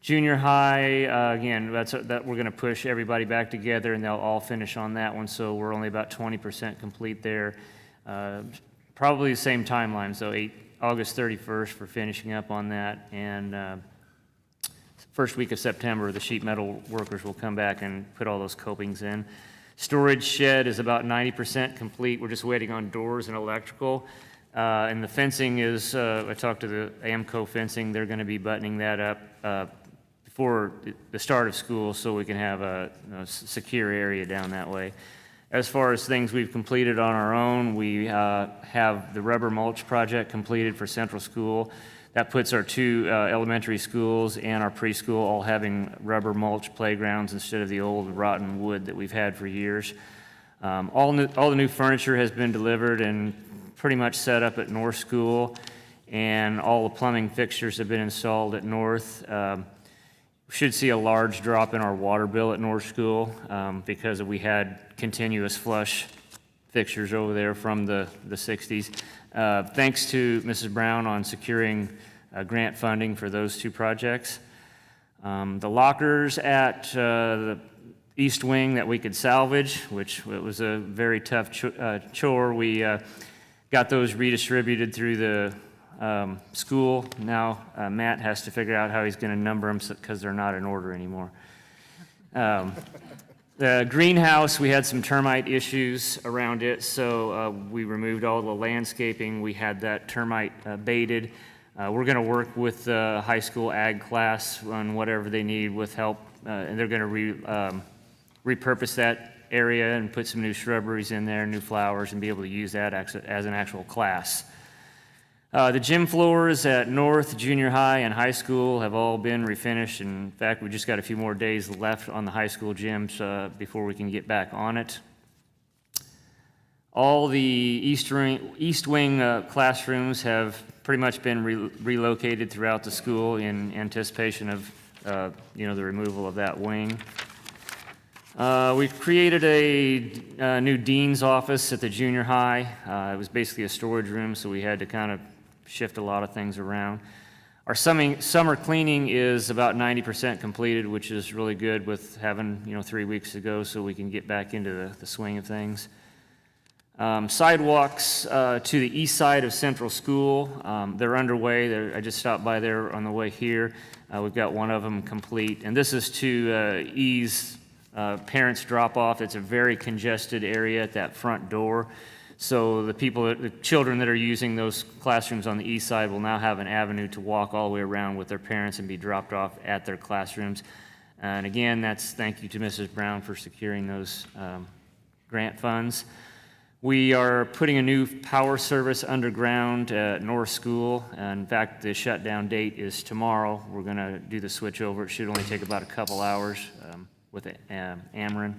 Junior high, again, that we're going to push everybody back together, and they'll all finish on that one, so we're only about 20% complete there. Probably the same timeline, so August 31st for finishing up on that, and first week of September, the sheet metal workers will come back and put all those copings in. Storage shed is about 90% complete. We're just waiting on doors and electrical. And the fencing is, I talked to the AMCO fencing, they're going to be buttoning that up before the start of school so we can have a secure area down that way. As far as things we've completed on our own, we have the rubber mulch project completed for Central School. That puts our two elementary schools and our preschool all having rubber mulch playgrounds instead of the old rotten wood that we've had for years. All the new furniture has been delivered and pretty much set up at North School, and all the plumbing fixtures have been installed at North. We should see a large drop in our water bill at North School because we had continuous flush fixtures over there from the 60s. Thanks to Mrs. Brown on securing grant funding for those two projects. The lockers at the east wing that we could salvage, which it was a very tough chore. We got those redistributed through the school. Now Matt has to figure out how he's going to number them because they're not in order anymore. The greenhouse, we had some termite issues around it, so we removed all the landscaping. We had that termite baited. We're going to work with the high school ag class on whatever they need with help, and they're going to repurpose that area and put some new shrubberies in there, new flowers, and be able to use that as an actual class. The gym floors at North, Junior High, and High School have all been refinished. In fact, we just got a few more days left on the high school gyms before we can get back on it. All the East Wing classrooms have pretty much been relocated throughout the school in anticipation of the removal of that wing. We've created a new dean's office at the junior high. It was basically a storage room, so we had to kind of shift a lot of things around. Our summer cleaning is about 90% completed, which is really good with having 3 weeks to go, so we can get back into the swing of things. Sidewalks to the east side of Central School, they're underway. I just stopped by there on the way here. We've got one of them complete, and this is to ease parents drop off. It's a very congested area at that front door. So the children that are using those classrooms on the east side will now have an avenue to walk all the way around with their parents and be dropped off at their classrooms. And again, that's thank you to Mrs. Brown for securing those grant funds. We are putting a new power service underground at North School. In fact, the shutdown date is tomorrow. We're going to do the switch over. It should only take about a couple hours with Ameren.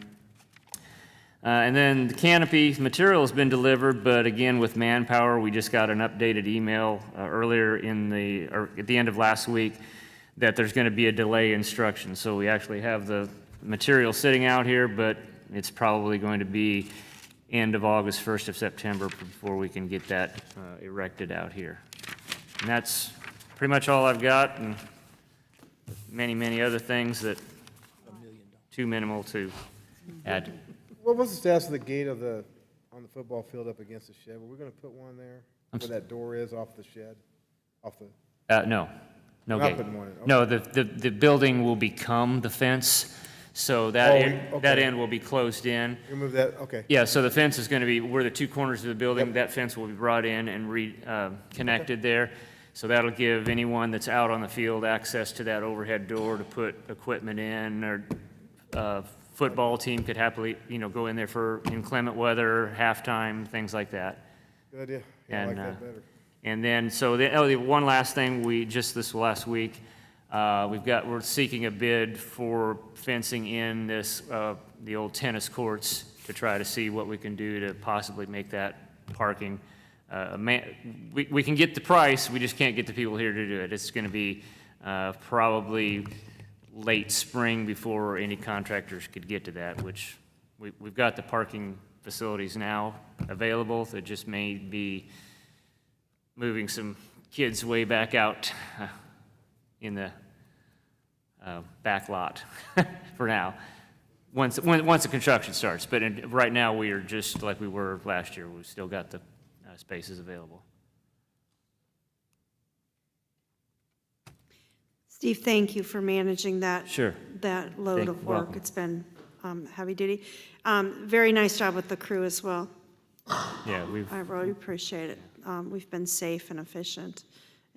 And then the canopy material has been delivered, but again, with manpower, we just got an updated email earlier at the end of last week that there's going to be a delay instruction. So we actually have the material sitting out here, but it's probably going to be end of August, 1st of September before we can get that erected out here. And that's pretty much all I've got, and many, many other things that too minimal to add. What was the status of the gate on the football field up against the shed? Were we going to put one there where that door is off the shed? No Not gate. putting one in, okay. No, the building will become the fence, so that end will be closed in. Remove that, okay. Yeah, so the fence is going to be where the two corners of the building, that fence will be brought in and connected there. So that'll give anyone that's out on the field access to that overhead door to put equipment in, or football team could happily, go in there for inclement weather, halftime, things like that. Good idea. Yeah, I like that better. And then, so the one last thing, just this last week, we're seeking a bid for fencing in the old tennis courts to try to see what we can do to possibly make that parking. We can get the price, we just can't get the people here to do it. It's going to be probably late spring before any contractors could get to that, which we've got the parking facilities now available. It just may be moving some kids way back out in the back lot for now, once the construction starts. But right now, we are just like we were last year. We've still got the spaces available. Steve, thank you for managing that. Sure. That load of work. Welcome. It's been heavy duty. Very nice job with the crew as well. Yeah, I really appreciate it. We've been safe and efficient,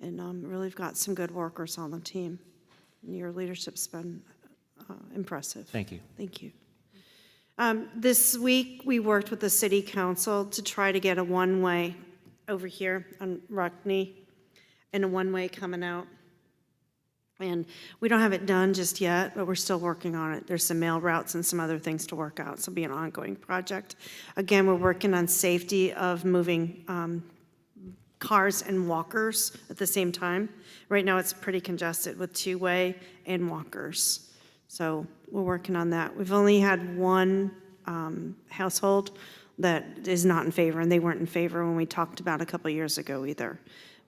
and really have got some good workers on the team. And your leadership's been impressive. Thank you. Thank you. This week, we worked with the city council to try to get a one-way over here on Rockney and a one-way coming out. And we don't have it done just yet, but we're still working on it. There's some mail routes and some other things to work out, so it'll be an ongoing project. Again, we're working on safety of moving cars and walkers at the same time. Right now, it's pretty congested with two-way and walkers. So we're working on that. We've only had one household that is not in favor, and they weren't in favor when we talked about it a couple years ago either.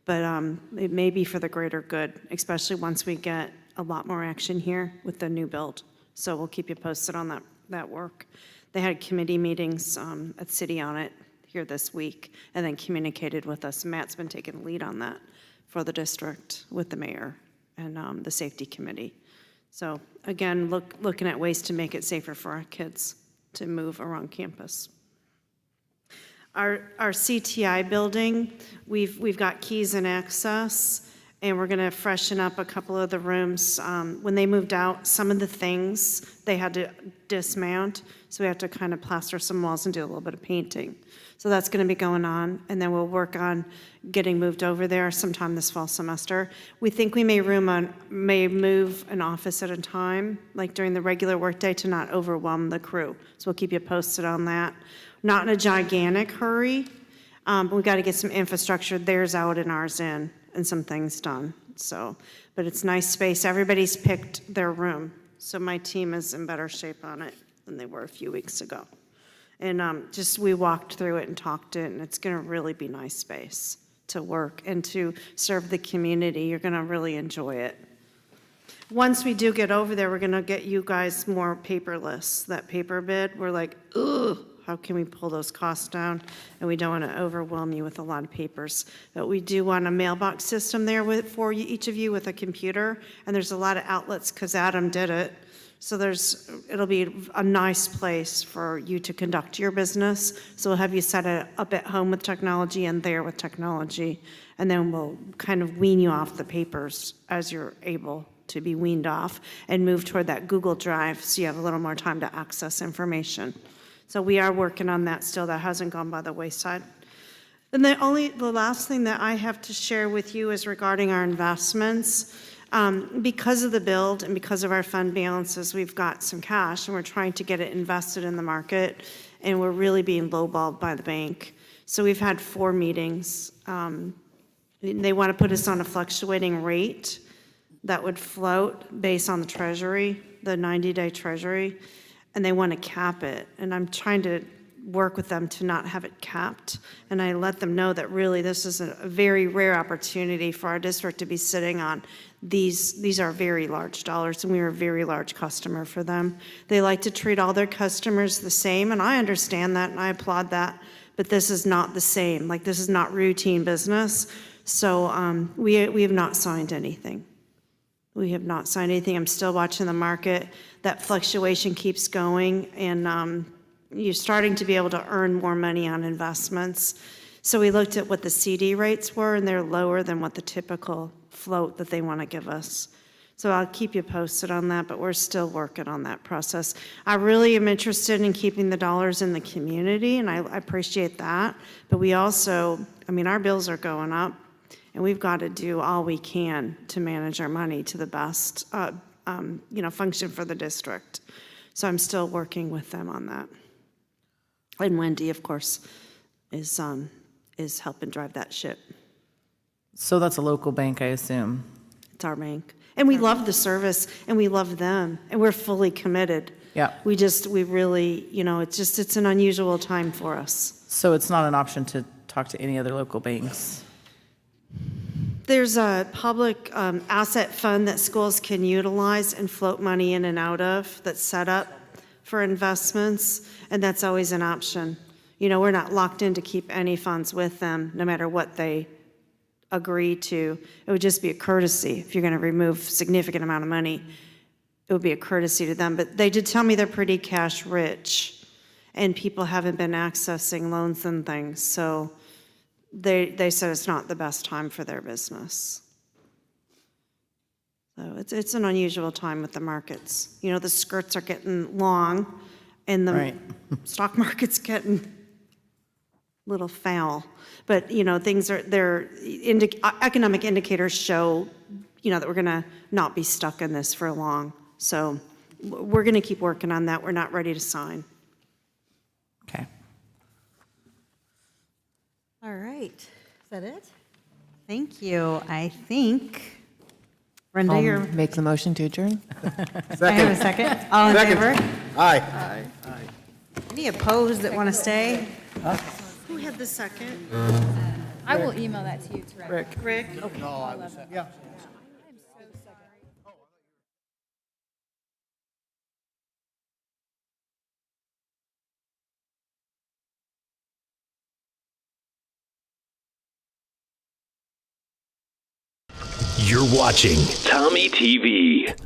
But it may be for the greater good, especially once we get a lot more action here with the new build. So we'll keep you posted on that work. They had committee meetings at City on it here this week and then communicated with us. Matt's been taking the lead on that for the district with the mayor and the safety committee. So again, looking at ways to make it safer for our kids to move around campus. Our CTI building, we've got keys and access, and we're gonna freshen up a couple of the rooms. When they moved out, some of the things they had to dismount, so we have to kind of plaster some walls and do a little bit of painting. So that's gonna be going on, and then we'll work on getting moved over there sometime this fall semester. We think we may move an office at a time, like during the regular workday, to not overwhelm the crew. So we'll keep you posted on that. Not in a gigantic hurry, but we got to get some infrastructure, theirs out and ours in, and some things done. So, but it's nice space. Everybody's picked their room, so my team is in better shape on it than they were a few weeks ago. And just we walked through it and talked it, and it's going to really be nice space to work and to serve the community. You're going to really enjoy it. Once we do get over there, we're going to get you guys more paperless. That paper bid, we're like, ugh. How can we pull those costs down? And we don't want to overwhelm you with a lot of papers. But we do want a mailbox system there for each of you with a computer. And there's a lot of outlets because Adam did it. So it'll be a nice place for you to conduct your business. So we'll have you set it up at home with technology and there with technology. And then we'll kind of wean you off the papers as you're able to be weaned off and move toward that Google Drive so you have a little more time to access information. So we are working on that still. That hasn't gone by the wayside. And the last thing that I have to share with you is regarding our investments. Because of the build and because of our fund balances, we've got some cash and we're trying to get it invested in the market, and we're really being lowballed by the bank. So we've had 4 meetings. They want to put us on a fluctuating rate that would float based on the treasury, the 90-day treasury. And they want to cap it. And I'm trying to work with them to not have it capped. And I let them know that really this is a very rare opportunity for our district to be sitting on. These are very large dollars, and we are a very large customer for them. They like to treat all their customers the same, and I understand that, and I applaud that. But this is not the same. Like, this is not routine business. So we have not signed anything. We have not signed anything. I'm still watching the market. That fluctuation keeps going, and you're starting to be able to earn more money on investments. So we looked at what the CD rates were, and they're lower than what the typical float that they want to give us. So I'll keep you posted on that, but we're still working on that process. I really am interested in keeping the dollars in the community, and I appreciate that. But we also, our bills are going up. And we've got to do all we can to manage our money to the best, function for the district. So I'm still working with them on that. And Wendy, of course, is helping drive that ship. So that's a local bank, I assume? It's our bank. And we love the service, and we love them, and we're fully committed. Yeah. We really, it's an unusual time for us. So it's not an option to talk to any other local banks? There's a public asset fund that schools can utilize and float money in and out of that's set up for investments, and that's always an option. We're not locked in to keep any funds with them, no matter what they agree to. It would just be a courtesy. If you're going to remove a significant amount of money, it would be a courtesy to them. But they did tell me they're pretty cash rich, and people haven't been accessing loans and things, so they said it's not the best time for their business. So it's an unusual time with the markets. The skirts are getting long, and the stock market's getting a little foul. But, economic indicators show, that we're going to not be stuck in this for long. So we're going to keep working on that. We're not ready to sign. Okay. All right. Is that it? Thank you. I think, Brenda, you're... Make the motion to adjourn. I have a second. All in favor? Aye. Any opposed that want to stay? Who had the second? I will email that to you, Rick. Rick? Yeah. You're watching Tommy TV.